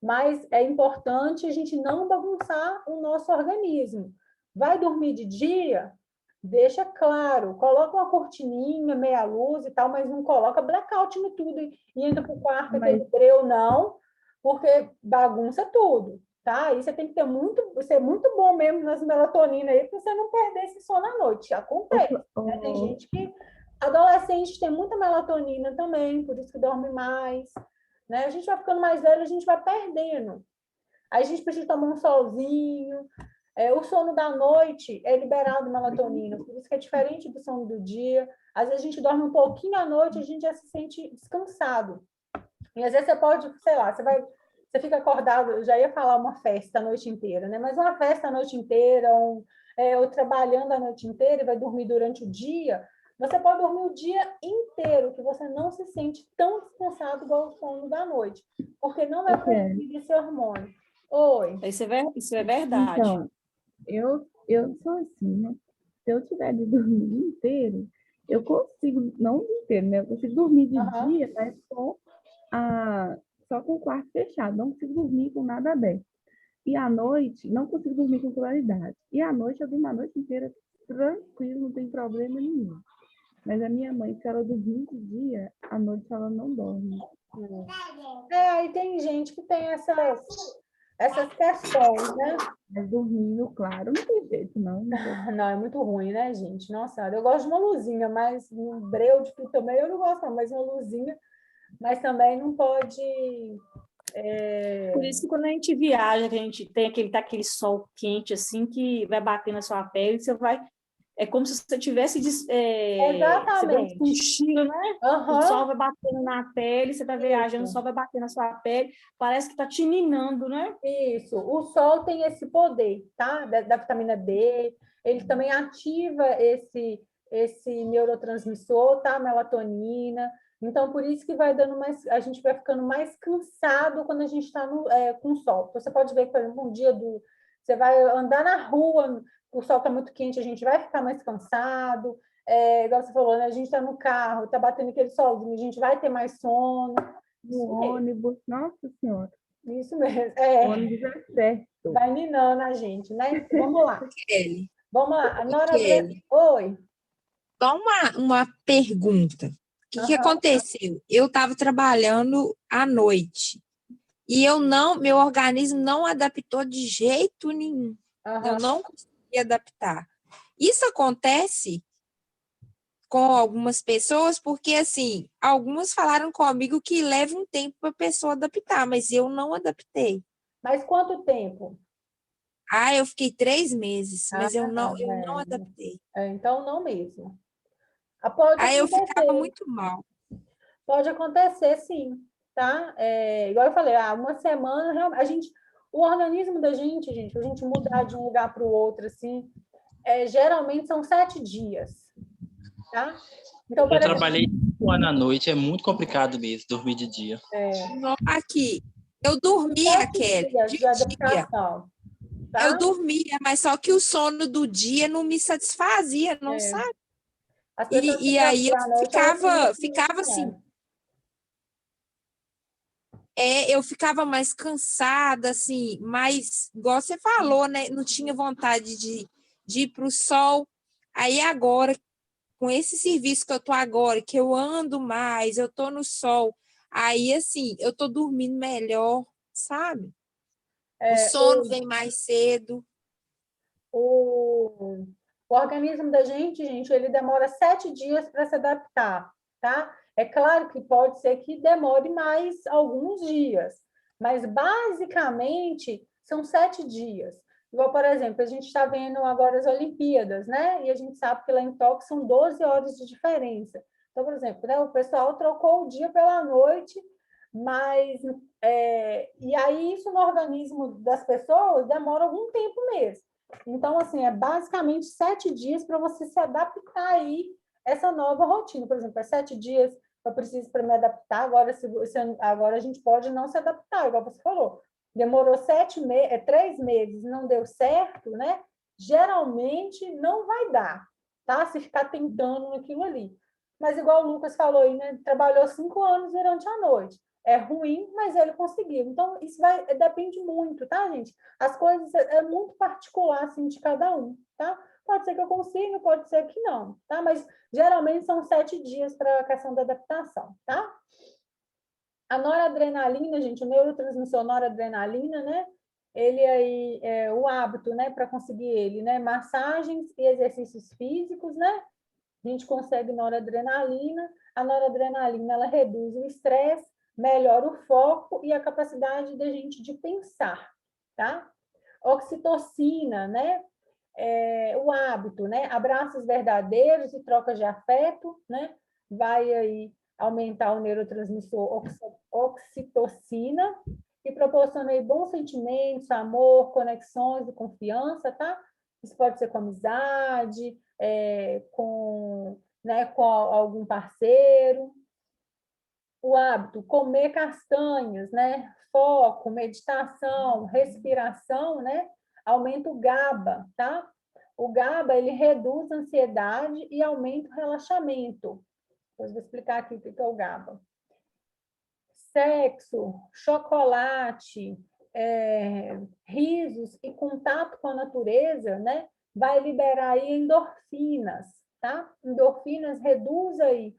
Mas é importante a gente não bagunçar o nosso organismo. Vai dormir de dia? Deixa claro, coloca uma cortininha, meia luz e tal, mas não coloca blackout no tudo e entra para o quarto, aquele breu, não, porque bagunça tudo, tá? Aí você tem que ser muito bom mesmo nas melatonina aí, para você não perder esse sono à noite. Acontece, né? Tem gente que... Adolescente tem muita melatonina também, por isso que dorme mais, né? A gente vai ficando mais velho, a gente vai perdendo. Aí a gente precisa tomar um solzinho. O sono da noite é liberado melatonina, por isso que é diferente do sono do dia. Às vezes a gente dorme um pouquinho à noite, a gente já se sente descansado. E às vezes você pode, sei lá, você fica acordado, eu já ia falar uma festa a noite inteira, né? Mas uma festa a noite inteira, ou trabalhando a noite inteira e vai dormir durante o dia, você pode dormir o dia inteiro, que você não se sente tão descansado igual o sono da noite, porque não é produzido esse hormônio. Oi. Isso é verdade. Então, eu sou assim, né? Se eu tiver de dormir o dia inteiro, eu consigo, não o dia inteiro, né? Eu consigo dormir de dia, mas só com o quarto fechado. Não consigo dormir com nada aberto. E à noite, não consigo dormir com claridade. E à noite, eu durmo a noite inteira tranquilo, não tem problema nenhum. Mas a minha mãe, se ela dormir de dia, à noite ela não dorme. Aí tem gente que tem essas questões, né? Mas dormindo, claro, não tem jeito, não. Não, é muito ruim, né, gente? Nossa, eu gosto de uma luzinha, mas um breu de tudo também eu não gosto, não, mas uma luzinha, mas também não pode... Por isso que quando a gente viaja, que a gente tem aquele sol quente, assim, que vai bater na sua pele, você vai é como se você tivesse Exatamente. um tiro, né? Aham. O sol vai batendo na pele, você está viajando, o Isso. sol vai batendo na sua pele, parece que está te minando, né? Isso, o sol tem esse poder, tá? Da vitamina D, ele também ativa esse neurotransmissor, tá? Melatonina. Então, por isso que vai dando mais, a gente vai ficando mais cansado quando a gente está com sol. Então, você pode ver que, por exemplo, você vai andar na rua, o sol está muito quente, a gente vai ficar mais cansado. Igual você falou, né? A gente está no carro, está batendo aquele solzinho, a gente vai ter mais sono. No ônibus, nossa senhora. Isso mesmo. O ônibus é certo. Vai minando a gente, né? Vamos lá. Kelly, Vamos lá. A Nora Kelly, Oi. só uma pergunta. O que aconteceu? Eu estava trabalhando à noite e meu organismo não adaptou de jeito nenhum. Eu não consegui adaptar. Isso acontece com algumas pessoas, porque, assim, algumas falaram comigo que leva um tempo para a pessoa adaptar, mas eu não adaptei. Mas quanto tempo? Eu fiquei 3 meses, mas eu não adaptei. Então, não mesmo. Pode Aí eu acontecer. ficava muito mal. Pode acontecer, sim, tá? Igual eu falei, uma semana, o organismo da gente, a gente mudar de um lugar para o outro, assim, geralmente são 7 dias, tá? Então, Eu trabalhei 5 anos à noite, é muito complicado mesmo dormir de dia. Aqui, eu dormia, Kelly, de dia. Adaptação, tá? Eu dormia, mas só que o sono do dia não me satisfazia, não sabe? E aí eu ficava assim. Eu ficava mais cansada, assim, mas, igual você falou, né? Não tinha vontade de ir para o sol. Aí agora, com esse serviço que eu tô agora, que eu ando mais, eu tô no sol, aí, assim, eu tô dormindo melhor, sabe? O sono vem mais cedo. O organismo da gente, ele demora 7 dias para se adaptar, tá? É claro que pode ser que demore mais alguns dias, mas basicamente são 7 dias. Igual, por exemplo, a gente está vendo agora as Olimpíadas, né? E a gente sabe que lá em Tóquio são 12 horas de diferença. Então, por exemplo, né, o pessoal trocou o dia pela noite, mas e aí isso no organismo das pessoas demora algum tempo mesmo. Então, assim, é basicamente 7 dias para você se adaptar aí essa nova rotina. Por exemplo, 7 dias eu preciso para me adaptar, agora a gente pode não se adaptar, igual você falou. Demorou 3 meses, não deu certo, né? Geralmente não vai dar, tá? Se ficar tentando naquilo ali. Mas igual o Lucas falou aí, né? Trabalhou 5 anos durante a noite. É ruim, mas ele conseguiu. Então, isso depende muito, tá, gente? As coisas muito particular, assim, de cada um, tá? Pode ser que eu consiga, pode ser que não, tá? Mas, geralmente, são 7 dias para a questão da adaptação, tá? A noradrenalina, gente, o neurotransmissor noradrenalina, né? Ele aí, o hábito, né, para conseguir ele, né? Massagens e exercícios físicos, né? A gente consegue noradrenalina. A noradrenalina, ela reduz o estresse, melhora o foco e a capacidade da gente de pensar, tá? Oxitocina, né? O hábito, né? Abraços verdadeiros e trocas de afeto, né? Vai aí aumentar o neurotransmissor oxitocina e proporciona aí bons sentimentos, amor, conexões e confiança, tá? Isso pode ser com amizade, com algum parceiro. O hábito, comer castanhas, né? Foco, meditação, respiração, né? Aumenta o GABA, tá? O GABA, ele reduz a ansiedade e aumenta o relaxamento. Depois vou explicar aqui o que é o GABA. Sexo, chocolate, risos e contato com a natureza, né? Vai liberar aí endorfinas, tá? Endorfinas reduz aí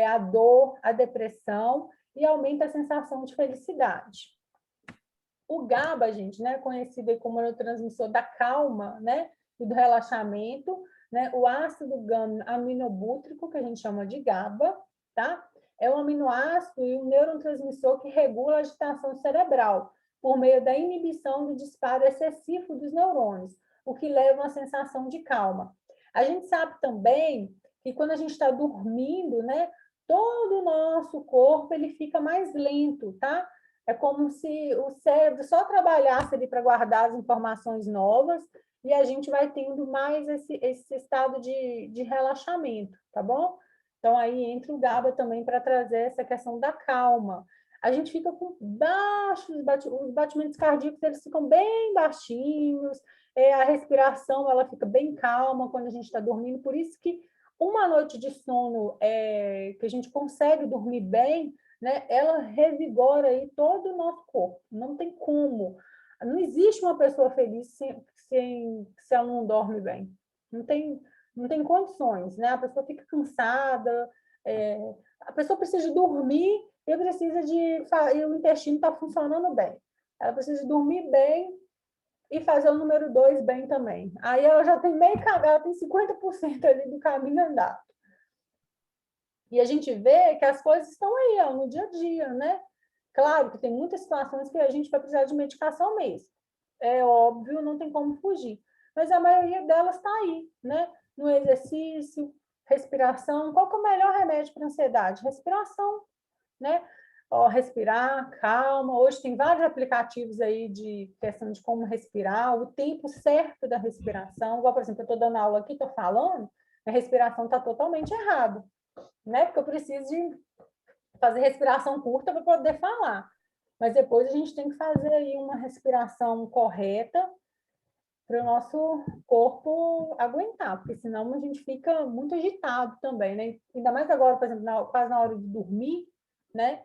a dor, a depressão e aumenta a sensação de felicidade. O GABA, gente, né, conhecido como neurotransmissor da calma, né, e do relaxamento, né, o ácido gama-aminobútrico, que a gente chama de GABA, tá? É um aminoácido e um neurotransmissor que regula a agitação cerebral por meio da inibição do disparo excessivo dos neurônios, o que leva a uma sensação de calma. A gente sabe também que quando a gente está dormindo, né, todo o nosso corpo ele fica mais lento, tá? É como se o cérebro só trabalhasse ali para guardar as informações novas e a gente vai tendo mais esse estado de relaxamento, tá bom? Então, aí entra o GABA também para trazer essa questão da calma. A gente fica com baixos, os batimentos cardíacos eles ficam bem baixinhos, a respiração ela fica bem calma quando a gente está dormindo, por isso que uma noite de sono que a gente consegue dormir bem, né, ela revigora aí todo o nosso corpo. Não tem como. Não existe uma pessoa feliz se ela não dorme bem. Não tem condições, né? A pessoa fica cansada, a pessoa precisa de dormir e o intestino está funcionando bem. Ela precisa de dormir bem e fazer o número 2 bem também. Aí ela já tem ela tem 50% ali do caminho andado. E a gente vê que as coisas estão aí, ó, no dia a dia, né? Claro que tem muitas situações que a gente vai precisar de medicação mesmo. É óbvio, não tem como fugir. Mas a maioria delas está aí, né? No exercício, respiração. Qual que é o melhor remédio para ansiedade? Respiração, né? Ó, respirar, calma. Hoje tem vários aplicativos aí de questão de como respirar, o tempo certo da respiração. Igual, por exemplo, eu estou dando aula aqui, estou falando, a respiração está totalmente errada, né? Porque eu preciso de fazer respiração curta para poder falar. Mas depois a gente tem que fazer aí uma respiração correta para o nosso corpo aguentar, porque senão a gente fica muito agitado também, né? Ainda mais agora, por exemplo, quase na hora de dormir, né?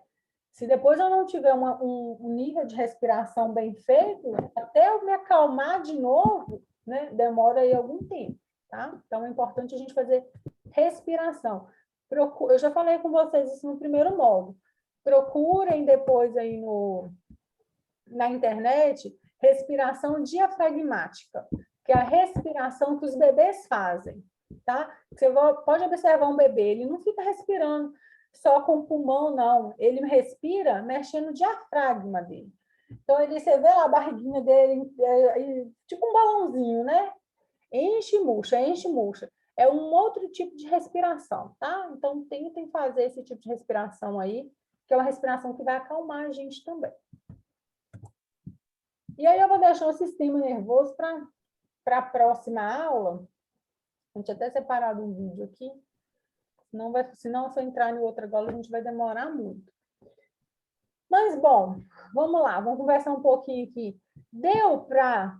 Se depois eu não tiver um nível de respiração bem feito, até eu me acalmar de novo, né? Demora aí algum tempo, tá? Então é importante a gente fazer respiração. Eu já falei com vocês isso no primeiro módulo. Procurem depois aí na internet respiração diafragmática, que é a respiração que os bebês fazem, tá? Você pode observar um bebê, ele não fica respirando só com o pulmão, não. Ele respira mexendo no diafragma dele. Então, você vê lá a barriguinha dele, tipo um balãozinho, né? Enche e murcha, enche e murcha. É um outro tipo de respiração, tá? Então, tentem fazer esse tipo de respiração aí, que é uma respiração que vai acalmar a gente também. E aí eu vou deixar o sistema nervoso para a próxima aula. A gente até separado um vídeo aqui. Senão, se eu entrar em outra aula, a gente vai demorar muito. Mas, bom, vamos lá. Vamos conversar um pouquinho aqui. Deu para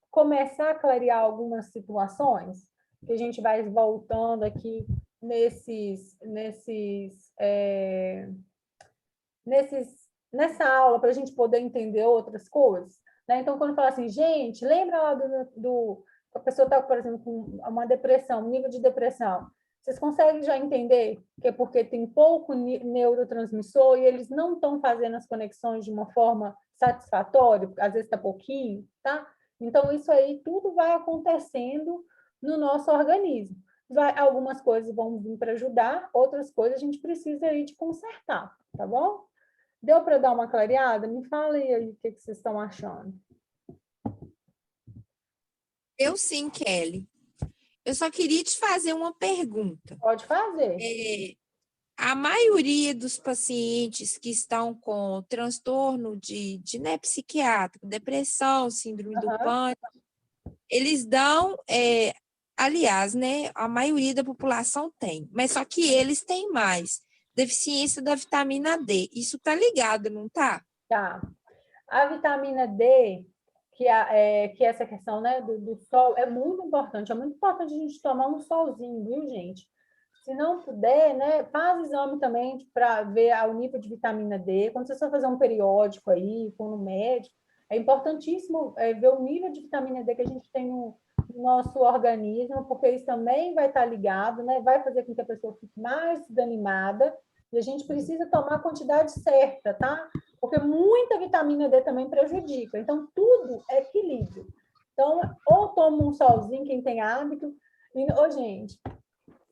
começar a clarear algumas situações? Que a gente vai voltando aqui nessa aula para a gente poder entender outras coisas, né? Então, quando fala assim, gente, lembra lá a pessoa está, por exemplo, com uma depressão, um nível de depressão, vocês conseguem já entender que é porque tem pouco neurotransmissor e eles não estão fazendo as conexões de uma forma satisfatória, às vezes está pouquinho, tá? Então, isso aí tudo vai acontecendo no nosso organismo. Algumas coisas vão vir para ajudar, outras coisas a gente precisa aí de consertar, tá bom? Deu para dar uma clareada? Me falem aí o que vocês estão achando. Eu sim, Kelly. Eu só queria te fazer uma pergunta. Pode fazer. A maioria dos pacientes que estão com transtorno de psiquiátrico, depressão, síndrome do pânico, eles dão, aliás, né, a maioria da população tem, mas só que eles têm mais deficiência da vitamina D. Isso está ligado, não está? Tá. A vitamina D, que essa questão, né, do sol, é muito importante. É muito importante a gente tomar um solzinho, viu, gente? Se não puder, né, faz exame também para ver o nível de vitamina D. Quando você for fazer um periódico aí, for no médico, é importantíssimo ver o nível de vitamina D que a gente tem no nosso organismo, porque isso também vai estar ligado, né, vai fazer com que a pessoa fique mais desanimada. E a gente precisa tomar a quantidade certa, tá? Porque muita vitamina D também prejudica. Então, tudo é equilíbrio. Então, ou toma um solzinho, quem tem hábito. Gente,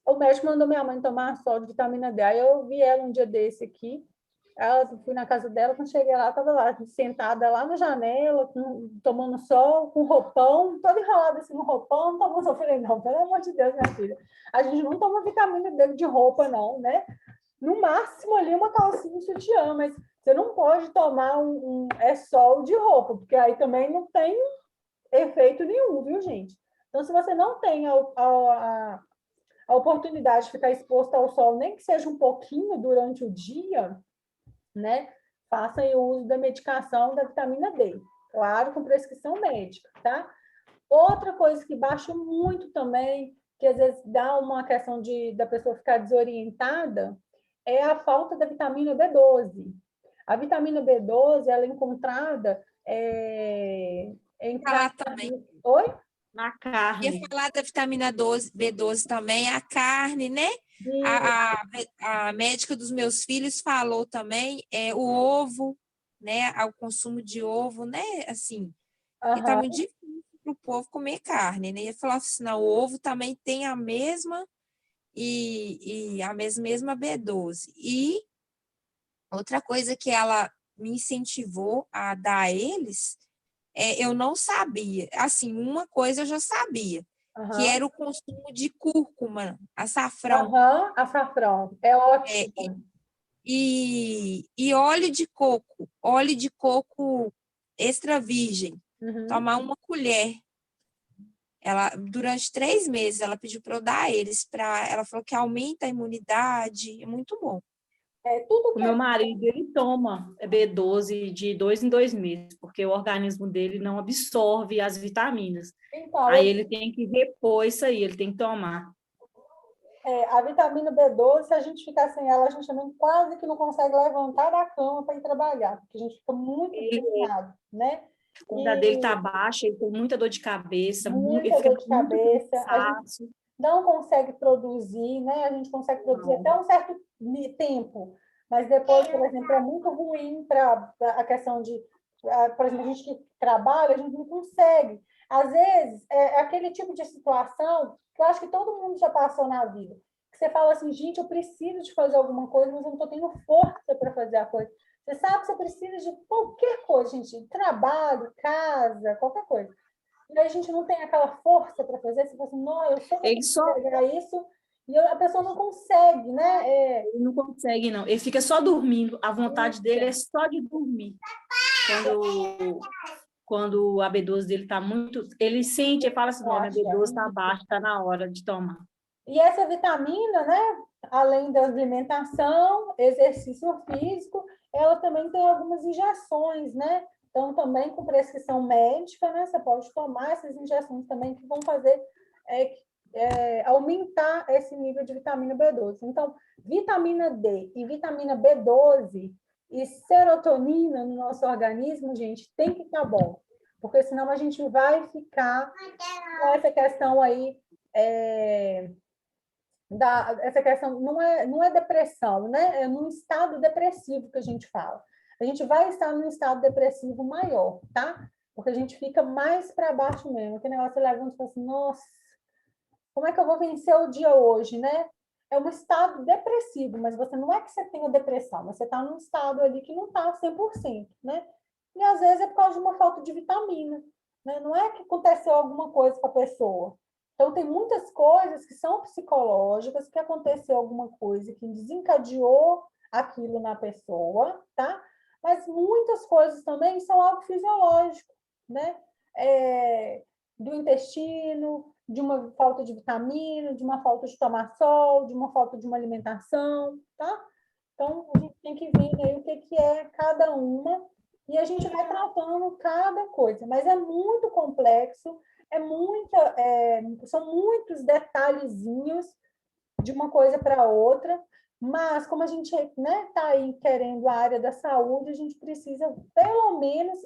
o médico mandou minha mãe tomar sol de vitamina D. Aí eu vi ela um dia desse aqui. Fui na casa dela, quando cheguei lá, estava lá, sentada lá na janela, tomando sol, com roupão, toda enrolada assim no roupão, tomando sol. Eu falei, não, pelo amor de Deus, minha filha, a gente não toma vitamina D de roupa, não, né? No máximo ali uma calcinha, um sutiã, mas você não pode tomar sol de roupa, porque aí também não tem efeito nenhum, viu, gente? Então, se você não tem a oportunidade de ficar exposto ao sol, nem que seja um pouquinho durante o dia, né? Faça o uso da medicação da vitamina D, claro, com prescrição médica, tá? Outra coisa que baixa muito também, que às vezes dá uma questão da pessoa ficar desorientada, é a falta da vitamina B12. A vitamina B12, ela é encontrada em Falar também. Oi? Na carne. Ia falar da vitamina B12 também, a carne, né? A médica dos meus filhos falou também, o ovo, né? O consumo de ovo, né? Assim, tá muito difícil para o povo comer carne, né? Ele falou assim, não, o ovo também tem a mesma e a mesma B12. E outra coisa que ela me incentivou a dar a eles, eu não sabia. Assim, uma coisa eu já sabia, que era o consumo de cúrcuma, açafrão. Açafrão, é ótimo. E óleo de coco extra virgem, tomar uma colher. Ela, durante 3 meses, ela pediu para eu dar a eles, ela falou que aumenta a imunidade, é muito bom. O meu marido, ele toma B12 de 2 em 2 meses, porque o organismo dele não absorve as vitaminas. Então, aí ele tem que repor isso aí, ele tem que tomar. A vitamina B12, se a gente ficar sem ela, a gente também quase que não consegue levantar da cama para ir trabalhar, porque a gente fica muito desanimado, né? Quando a dele está baixa, ele tem muita dor de cabeça, muita dor de cabeça, a gente não consegue produzir, né? A gente consegue produzir até um certo tempo, mas depois, por exemplo, é muito ruim para a questão de, por exemplo, a gente que trabalha, a gente não consegue. Às vezes, é aquele tipo de situação que eu acho que todo mundo já passou na vida, que você fala assim, gente, eu preciso de fazer alguma coisa, mas eu não estou tendo força para fazer a coisa. Você sabe que você precisa de qualquer coisa, gente, trabalho, casa, qualquer coisa. E aí a gente não tem aquela força para fazer, você fala assim, não, eu só pegar isso, e a pessoa não consegue, né? Ele não consegue, não. Ele fica só dormindo. A vontade dele é só de dormir. Quando a B12 dele está muito... Ele sente, ele fala assim, não, a B12 está baixa, está na hora de tomar. E essa vitamina, né? Além da alimentação, exercício físico, ela também tem algumas injeções, né? Então, também com prescrição médica, né? Você pode tomar essas injeções também que vão fazer aumentar esse nível de vitamina B12. Então, vitamina D e vitamina B12 e serotonina no nosso organismo, gente, tem que estar bom. Porque senão a gente vai ficar com essa questão aí... essa questão não é depressão, né? É num estado depressivo que a gente fala. A gente vai estar num estado depressivo maior, tá? Porque a gente fica mais para baixo mesmo. Aquele negócio, você levanta e fala assim, nossa, como é que eu vou vencer o dia hoje, né? É um estado depressivo, mas você não é que você tenha depressão, mas você está num estado ali que não está 100%, né? E às vezes é por causa de uma falta de vitamina, né? Não é que aconteceu alguma coisa com a pessoa. Então, tem muitas coisas que são psicológicas, que aconteceu alguma coisa que desencadeou aquilo na pessoa, tá? Mas muitas coisas também são algo fisiológico, né? Do intestino, de uma falta de vitamina, de uma falta de tomar sol, de uma falta de uma alimentação, tá? Então, a gente tem que ver aí o que é cada uma e a gente vai tratando cada coisa. Mas é muito complexo, são muitos detalhezinhos de uma coisa para outra, mas como a gente está aí querendo a área da saúde, a gente precisa, pelo menos,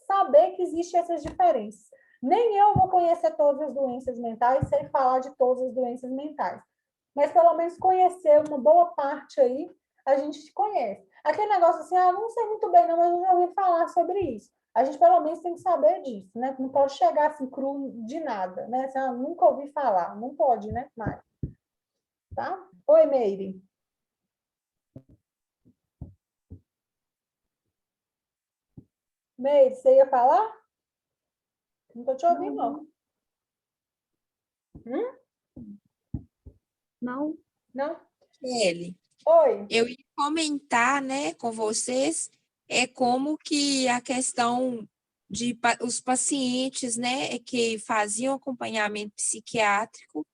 saber que existem essas diferenças. Nem eu vou conhecer todas as doenças mentais, sem falar de todas as doenças mentais, mas pelo menos conhecer uma boa parte aí, a gente conhece. Aquele negócio assim, não sei muito bem não, mas eu já ouvi falar sobre isso. A gente, pelo menos, tem que saber disso, né? Não pode chegar assim, cru de nada, né? Assim, nunca ouvi falar. Não pode, né, Mari? Tá? Oi, Meire. Meire, você ia falar? Não estou te ouvindo, não. Não. Não? Kelly, Oi. eu ia comentar, né, com vocês, como que a questão de os pacientes, né, que faziam acompanhamento psiquiátrico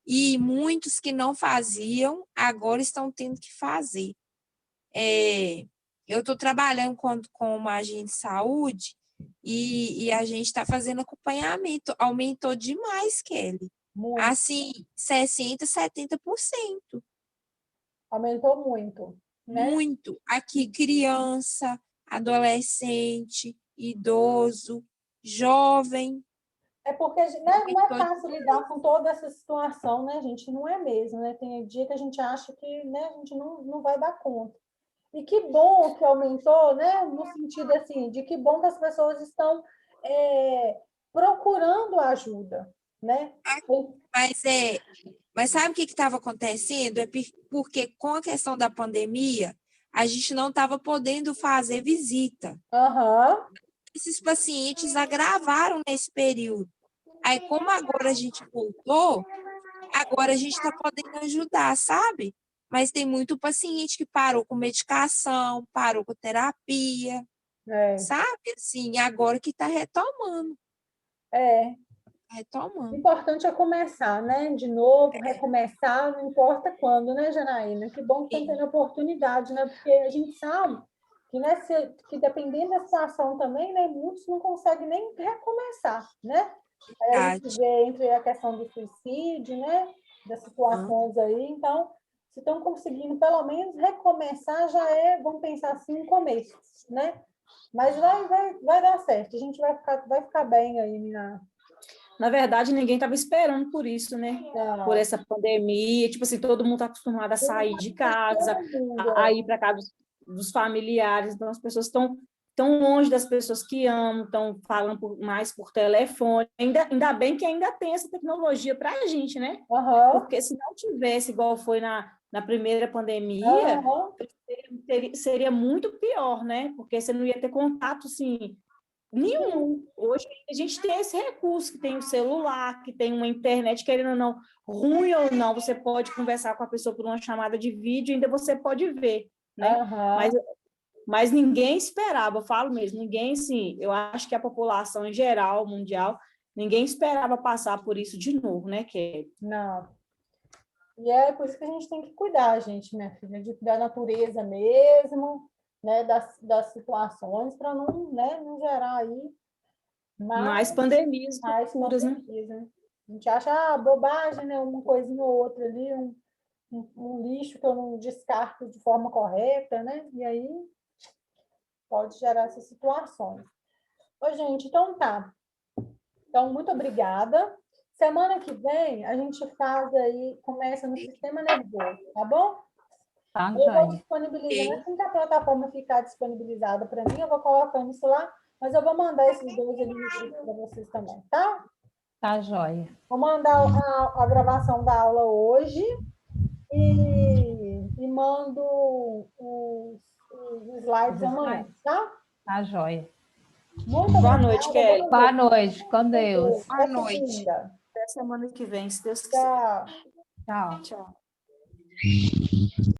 e muitos que não faziam, agora estão tendo que fazer. Eu estou trabalhando com uma agente de saúde e a gente está fazendo acompanhamento. Aumentou demais, Kelly. Muito. Assim, 60%, 70%. Aumentou muito, né? Muito. Aqui, criança, adolescente, idoso, jovem. É porque né, não é fácil lidar com toda essa situação, né, gente? Não é mesmo, né? Tem dia que a gente acha que, né, a gente não vai dar conta. E que bom que aumentou, né? No sentido assim, de que bom que as pessoas estão procurando ajuda, né? Mas sabe o que estava acontecendo? É porque com a questão da pandemia, a gente não estava podendo fazer visita. Uhum. Esses pacientes agravaram nesse período. Aí, como agora a gente voltou, agora a gente está podendo ajudar, sabe? Mas tem muito paciente que parou com medicação, parou com terapia, sabe? Assim, agora que está retomando. O importante é começar, né? De novo, recomeçar, não importa quando, né, Janaína? Que bom que estão tendo oportunidade, né? Porque a gente sabe que, né, que dependendo da situação também, né, muitos não conseguem nem recomeçar, né? Aí a gente vê entre a questão do suicídio, né? Das situações aí, então, se estão conseguindo pelo menos recomeçar, já vamos pensar assim, um começo, né? Mas vai dar certo, a gente vai ficar bem aí, minha. Na verdade, ninguém estava esperando por isso, né? Não. Por essa pandemia. Tipo assim, todo mundo está acostumado a sair de casa, a ir para casa dos familiares. Então, as pessoas estão tão longe das pessoas que amam, estão falando mais por telefone. Ainda bem que ainda tem essa tecnologia para a gente, né? Uhum. Porque se não tivesse, igual foi na primeira pandemia, seria muito pior, né? Porque você não ia ter contato, assim, nenhum. Hoje a gente tem esse recurso, que tem o celular, que tem uma internet, querendo ou não, ruim ou não, você pode conversar com a pessoa por uma chamada de vídeo e ainda você pode ver, né? Mas ninguém esperava, eu falo mesmo, ninguém, assim, eu acho que a população em geral, mundial, ninguém esperava passar por isso de novo, né, Kelly? Não. E é por isso que a gente tem que cuidar, gente, minha filha, da natureza mesmo, né, das situações, para não gerar aí mais pandemias futuras, né? A gente acha bobagem, né, uma coisinha ou outra ali, um lixo que eu não descarto de forma correta, né? E aí pode gerar essas situações. Ô, gente, então tá. Então, muito obrigada. Semana que vem, a gente começa no sistema nervoso, tá bom? Tá, eu vou joia. disponibilizar, assim que a plataforma ficar disponibilizada para mim, eu vou colocando isso lá, mas eu vou mandar esses dois ali para vocês também, tá? Tá, joia. Vou mandar a gravação da aula hoje e mando os slides amanhã, tá? Tá, joia. Muito Boa noite, Kelly. Boa noite, com Deus. Boa noite. Até semana que vem, se Deus quiser. Tchau. Tchau. Tchau.